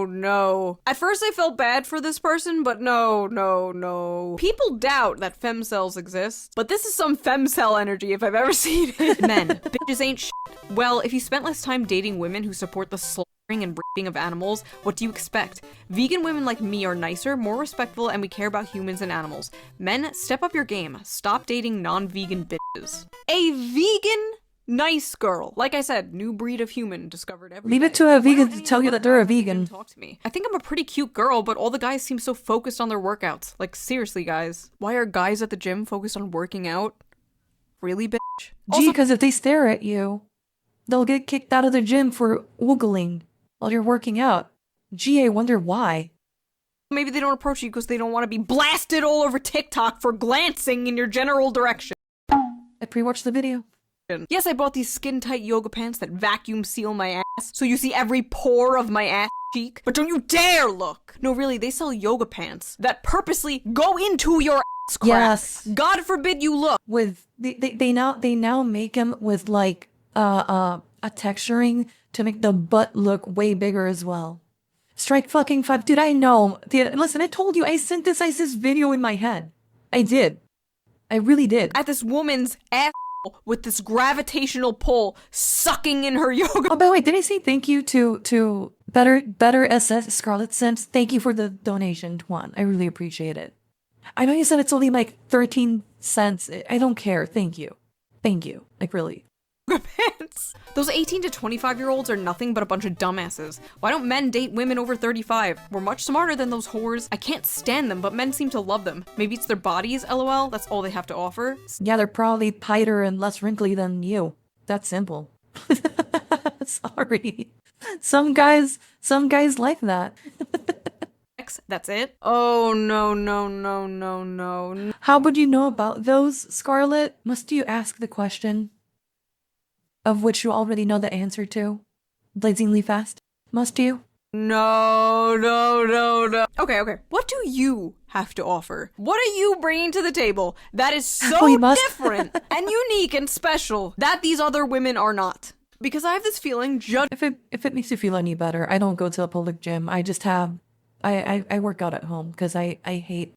no. At first I felt bad for this person, but no. People doubt that femcells exist, but this is some femcell energy if I've ever seen it. Men, bitches ain't shit. Well, if you spent less time dating women who support the slaughtering and raping of animals, what do you expect? Vegan women like me are nicer, more respectful, and we care about humans and animals. Men, step up your game. Stop dating non-vegan bitches. A vegan nice girl. Like I said, new breed of human discovered every Leave day. it to a Why vegan don't to any tell you other that they're a guys even vegan. Talk to me. I think I'm a pretty cute girl, but all the guys seem so focused on their workouts. Like, seriously, guys. Why are guys at the gym focused on working out? Really, bitch? Gee, because if they stare at you, they'll get kicked out of the gym for oogling while you're working out. Gee, I wonder why. Maybe they don't approach you because they don't want to be blasted all over TikTok for glancing in your general direction. I pre-watched the video. Yes, I bought these skin-tight yoga pants that vacuum seal my ass, so you see every pore of my ass cheek. But don't you dare look! No, really, they sell yoga pants that purposely go into your ass crack. Yes. God forbid you look. With they now make them with like a texturing to make the butt look way bigger as well. Strike fucking five, dude. I know. Listen, I told you I synthesized this video in my head. I did. I really did. At this woman's ass with this gravitational pull sucking in her yoga. Oh, by the way, did I say thank you to Better SS Scarlette Sense? Thank you for the donation, Juan. I really appreciate it. I know you said it's only like 13 cents. I don't care. Thank you. Thank you. Like, really. Pants. Those 18 to 25-year-olds are nothing but a bunch of dumbasses. Why don't men date women over 35? We're much smarter than those whores. I can't stand them, but men seem to love them. Maybe it's their bodies, lol. That's all they have to offer. Yeah, they're probably tighter and less wrinkly than you. That's simple. Sorry. Some guys like that. That's it? Oh, no. How would you know about those, Scarlett? Must you ask the question of which you already know the answer to? Blazingly fast? Must you? No. Okay. What do you have to offer? What are you bringing to the table that is so Oh, you must. different and unique and special that these other women are not? Because I have this feeling If it makes you feel any better, I don't go to a public gym. I just have... I work out at home because I hate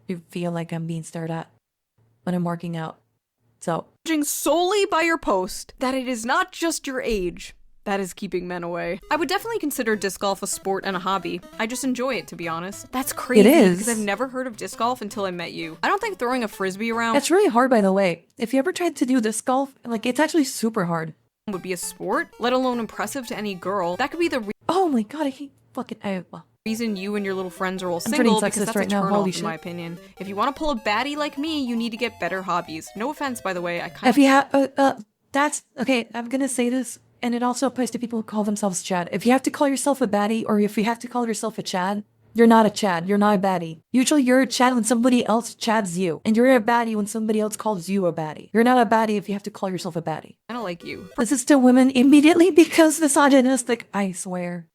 to feel like I'm being stared at when I'm working out. So... judging solely by your post that it is not just your age that is keeping men away. I would definitely consider disc golf a sport and a hobby. I just enjoy it, to be honest. That's crazy. It is. Because I've never heard of disc golf until I met you. I don't think throwing a frisbee around It's really hard, by the way. If you ever tried to do disc golf, like, it's actually super hard. would be a sport, let alone impressive to any girl. That could be the Oh my god, I hate fucking... reason you and your little friends are all turning single, sexist because that's right a now, turn holy off, in shit. my opinion. If you want to pull a baddie like me, you need to get better hobbies. No offense, by the way. I kind If you have... that's... Okay, I'm gonna say this, and it also applies to people who call themselves Chad. If you have to call yourself a baddie, or if you have to call yourself a Chad, you're not a Chad. You're not a baddie. Usually you're a Chad when somebody else Chads you, and you're a baddie when somebody else calls you a baddie. You're not a baddie if you have to call yourself a baddie. of like you. This is to women immediately because misogynistic. I swear.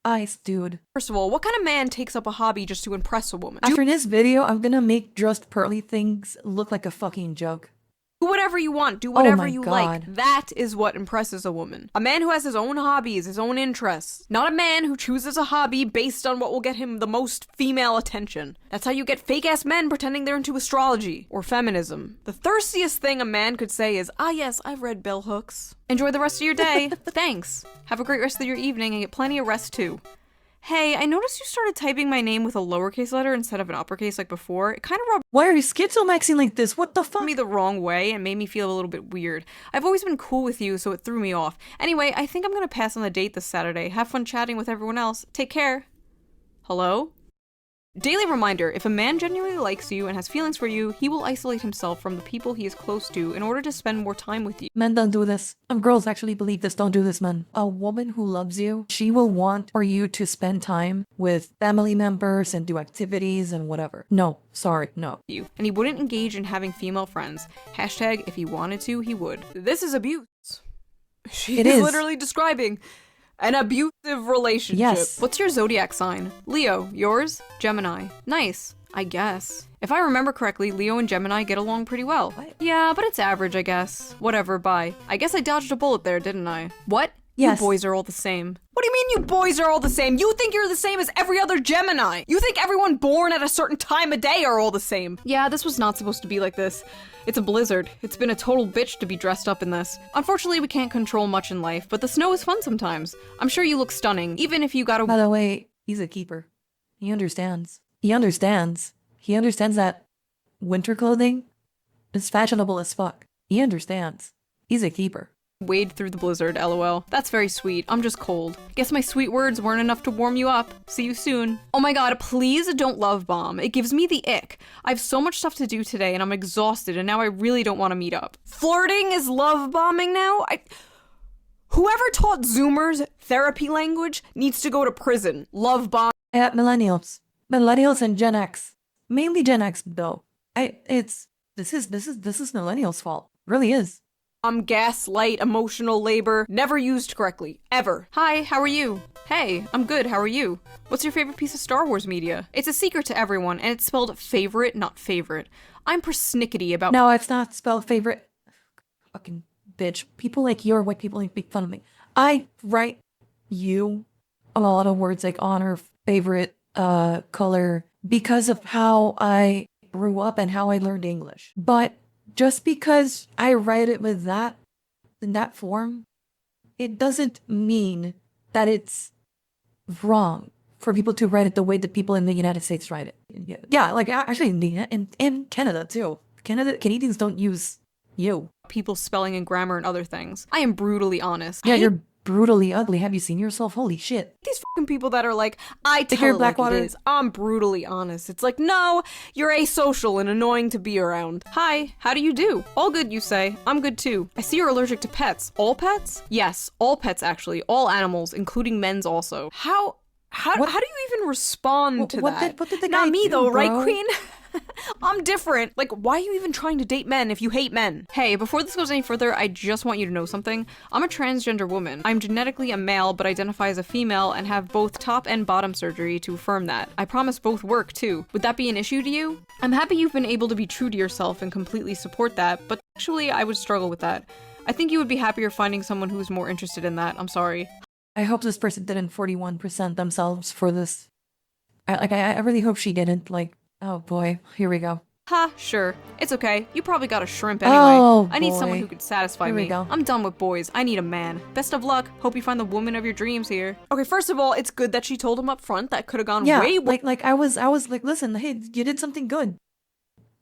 Dude. First of all, what kind of man takes up a hobby just to impress a woman? After this video, I'm gonna make just pearly things look like a fucking joke. Do whatever you want. Do whatever my you God. like. That is what impresses a woman. A man who has his own hobbies, his own interests. Not a man who chooses a hobby based on what will get him the most female attention. That's how you get fake-ass men pretending they're into astrology or feminism. The thirstiest thing a man could say is, ah yes, I've read bell hooks. Enjoy the rest of your day. Thanks. Have a great rest of your evening and get plenty of rest too. Hey, I noticed you started typing my name with a lowercase letter instead of an uppercase like before. It kind of rubbed Why are you schizomaxing like this? What the fuck? me the wrong way and made me feel a little bit weird. I've always been cool with you, so it threw me off. Anyway, I think I'm gonna pass on the date this Saturday. Have fun chatting with everyone else. Take care. Hello? Daily reminder, if a man genuinely likes you and has feelings for you, he will isolate himself from the people he is close to in order to spend more time with you. Men don't do this. Girls actually believe this. Don't do this, men. A woman who loves you, she will want for you to spend time with family members and do activities and whatever. No, sorry, no. And he wouldn't engage in having female friends. Hashtag, if he wanted to, he would. This is abuse. She It is is. literally describing an abusive relationship. Yes. What's your zodiac sign? Leo. Yours? Gemini. Nice. I guess. If I remember correctly, Leo and Gemini get along pretty well. What? Yeah, but it's average, I guess. Whatever, bye. I guess I dodged a bullet there, didn't I? What? Yes. You boys are all the same. What do you mean you boys are all the same? You think you're the same as every other Gemini. You think everyone born at a certain time of day are all the same. Yeah, this was not supposed to be like this. It's a blizzard. It's been a total bitch to be dressed up in this. Unfortunately, we can't control much in life, but the snow is fun sometimes. I'm sure you look stunning, even if you got a— By the way, he's a keeper. He understands. He understands. He understands that winter clothing is fashionable as fuck. He understands. He's a keeper. wade through the blizzard, lol. That's very sweet. I'm just cold. Guess my sweet words weren't enough to warm you up. See you soon. Oh my god, please don't love bomb. It gives me the ick. I have so much stuff to do today and I'm exhausted and now I really don't want to meet up. Flirting is love bombing now? Whoever taught Zoomers therapy language needs to go to prison. Love bomb. At millennials. Millennials and Gen X. Mainly Gen X though. This is millennials' fault. Really is. Gaslight, emotional labor, never used correctly, ever. Hi, how are you? Hey, I'm good, how are you? What's your favorite piece of Star Wars media? It's a secret to everyone, and it's spelled favorite, not favorite. I'm persnickety about— No, it's not spelled favorite. Fucking bitch. People like you are white people make fun of me. I write you a lot of words like honor, favorite, color, because of how I grew up and how I learned English. But just because I write it with that, in that form, it doesn't mean that it's wrong for people to write it the way that people in the United States write it. Yeah, like actually in Canada too. Canadians don't use you. people spelling and grammar and other things. I am brutally honest. Yeah, I hate you're brutally ugly. Have you seen yourself? Holy shit. these fucking people that are like, I tell Your it like it Blackwater? is. I'm brutally honest. It's like, no, you're asocial and annoying to be around. Hi, how do you do? All good, you say. I'm good too. I see you're allergic to pets. All pets? Yes, all pets actually. All animals, including men's also. How do you even respond to what that? what did the Not guy me do, though, right, bro? queen? I'm different. Like, why are you even trying to date men if you hate men? Hey, before this goes any further, I just want you to know something. I'm a transgender woman. I'm genetically a male, but identify as a female and have both top and bottom surgery to affirm that. I promise both work, too. Would that be an issue to you? I'm happy you've been able to be true to yourself and completely support that, but actually, I would struggle with that. I think you would be happier finding someone who's more interested in that. I'm sorry. I hope this person didn't 41% themselves for this. I really hope she didn't. Like, oh boy, here we go. Ha, sure. It's okay. You probably got a shrimp anyway. Oh, I need someone boy. who could satisfy Here we me. go. I'm done with boys. I need a man. Best of luck. Hope you find the woman of your dreams here. Okay, first of all, it's good that she told him up front. That could have gone Yeah, way like I was like, listen, hey, you did something good.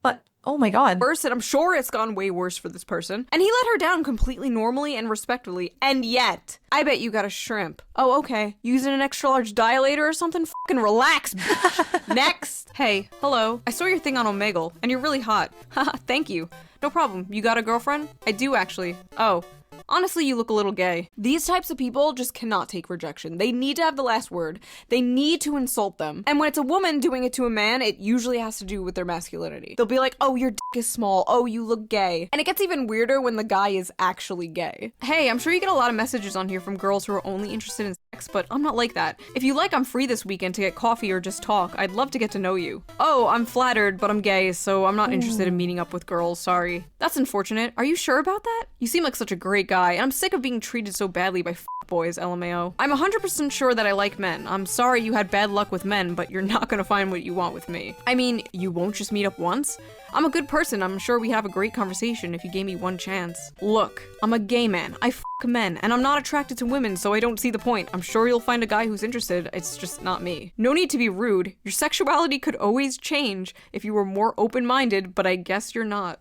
But oh my god. worse, and I'm sure it's gone way worse for this person. And he let her down completely normally and respectfully. And yet, I bet you got a shrimp. Oh, okay. Using an extra large dilator or something? Fucking relax, bitch. Next. Hey, hello. I saw your thing on Omegle, and you're really hot. Haha, thank you. No problem. You got a girlfriend? I do, actually. Oh. Honestly, you look a little gay. These types of people just cannot take rejection. They need to have the last word. They need to insult them. And when it's a woman doing it to a man, it usually has to do with their masculinity. They'll be like, oh, your dick is small. Oh, you look gay. And it gets even weirder when the guy is actually gay. Hey, I'm sure you get a lot of messages on here from girls who are only interested in sex, but I'm not like that. If you like, I'm free this weekend to get coffee or just talk. I'd love to get to know you. Oh, I'm flattered, but I'm gay, so I'm not interested in meeting up with girls. Sorry. That's unfortunate. Are you sure about that? You seem like such a great guy, and I'm sick of being treated so badly by boys, LMAO. I'm 100% sure that I like men. I'm sorry you had bad luck with men, but you're not gonna find what you want with me. I mean, you won't just meet up once? I'm a good person. I'm sure we have a great conversation if you gave me one chance. Look, I'm a gay man. I f men, and I'm not attracted to women, so I don't see the point. I'm sure you'll find a guy who's interested. It's just not me. No need to be rude. Your sexuality could always change if you were more open-minded, but I guess you're not.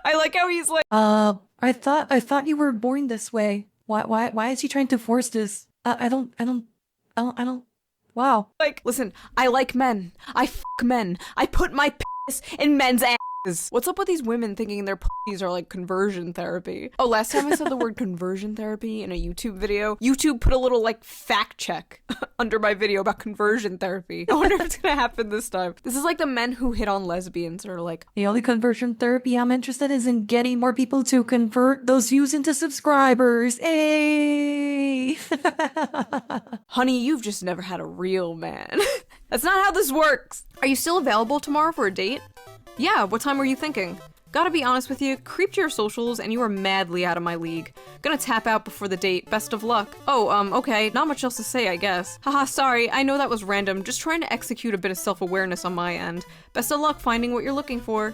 I like how he's like, I thought you were born this way. Why is he trying to force this? I don't Wow. Like, listen, I like men. I fuck men. I put my penis in men's asses. What's up with these women thinking their pussies are like conversion therapy? Oh, last time I said the word conversion therapy in a YouTube video, YouTube put a little like fact check under my video about conversion therapy. I wonder if it's gonna happen this time. This is like the men who hit on lesbians or like, The only conversion therapy I'm interested is in getting more people to convert those views into subscribers. Hey! honey, you've just never had a real man. That's not how this works. Are you still available tomorrow for a date? Yeah, what time were you thinking? Gotta be honest with you, creeped your socials and you were madly out of my league. Gonna tap out before the date, best of luck. Oh, okay, not much else to say, I guess. Haha, sorry, I know that was random, just trying to execute a bit of self-awareness on my end. Best of luck finding what you're looking for.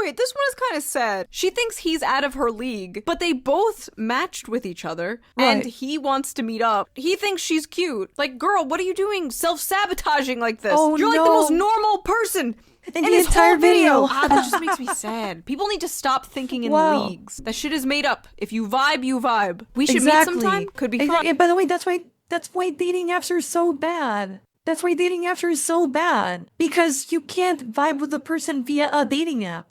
Wait, this one is kinda sad. She thinks he's out of her league, but they both matched with each other, and Right. he wants to meet up. He thinks she's cute. Like, girl, what are you doing self-sabotaging like this? Oh, You're like the no. most normal person In in the this entire whole video. video. That just makes me sad. People need to stop thinking in Wow. leagues. That shit is made up. If you vibe, you vibe. We should Exactly. meet sometime. Could be fun. And by the way, that's why dating apps are so bad. That's why dating apps are so bad. Because you can't vibe with the person via a dating app.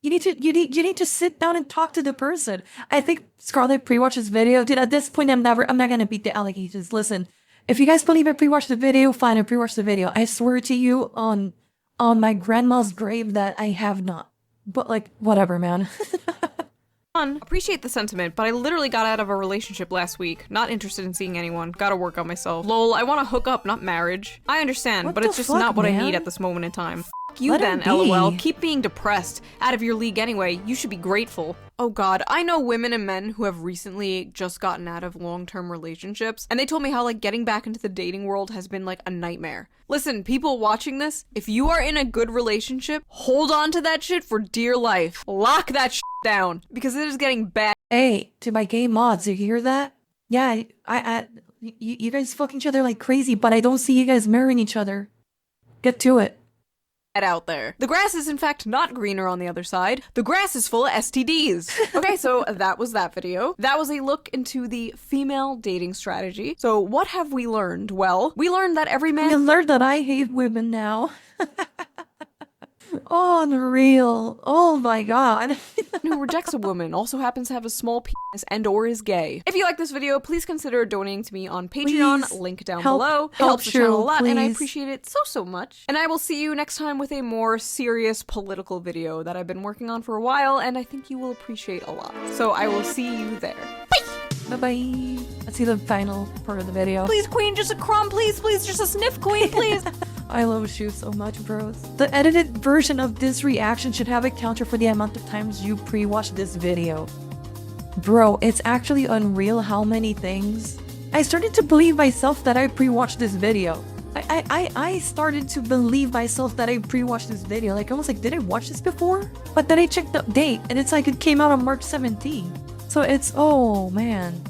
You need to sit down and talk to the person. I think Scarlette pre-watched this video. Dude, at this point I'm not gonna beat the allegations. Listen, if you guys believe I pre-watched the video, fine, I pre-watched the video. I swear to you on my grandma's grave that I have not. But like, whatever, man. Fun. Appreciate the sentiment, but I literally got out of a relationship last week. Not interested in seeing anyone. Gotta work on myself. Lol, I want to hook up, not marriage. I understand, What but the it's just fuck, not what I man? need at this moment in time. F you Let then, it be. lol. Keep being depressed. Out of your league anyway. You should be grateful. Oh god, I know women and men who have recently just gotten out of long-term relationships, and they told me how like getting back into the dating world has been like a nightmare. Listen, people watching this, if you are in a good relationship, hold on to that shit for dear life. Lock that shit down, because it is getting bad. Hey, to my gay mods, you hear that? Yeah, you guys fuck each other like crazy, but I don't see you guys marrying each other. Get to it. Out there. The grass is in fact not greener on the other side. The grass is full of STDs. Okay, so that was that video. That was a look into the female dating strategy. So what have we learned? Well, we learned that every I man learned that I hate women now. Oh, unreal. Oh my god. who rejects a woman also happens to have a small penis and or is gay. If you like this video, please consider donating to me on Patreon, Please link down help- below. It help helps the channel a Shoe, lot and I please. appreciate it so much. And I will see you next time with a more serious political video that I've been working on for a while and I think you will appreciate a lot. So I will see you there. Bye-bye. Let's see the final part of the video. Please, queen, just a crumb, please, just a sniff, queen, please. I love Shoe so much, bros. The edited version of this reaction should have a counter for the amount of times you pre-watched this video. Bro, it's actually unreal how many things. I started to believe myself that I pre-watched this video. I started to believe myself that I pre-watched this video. Like, I was like, did I watch this before? But then I checked the date, and it's like it came out on March 17th. So it's, oh man.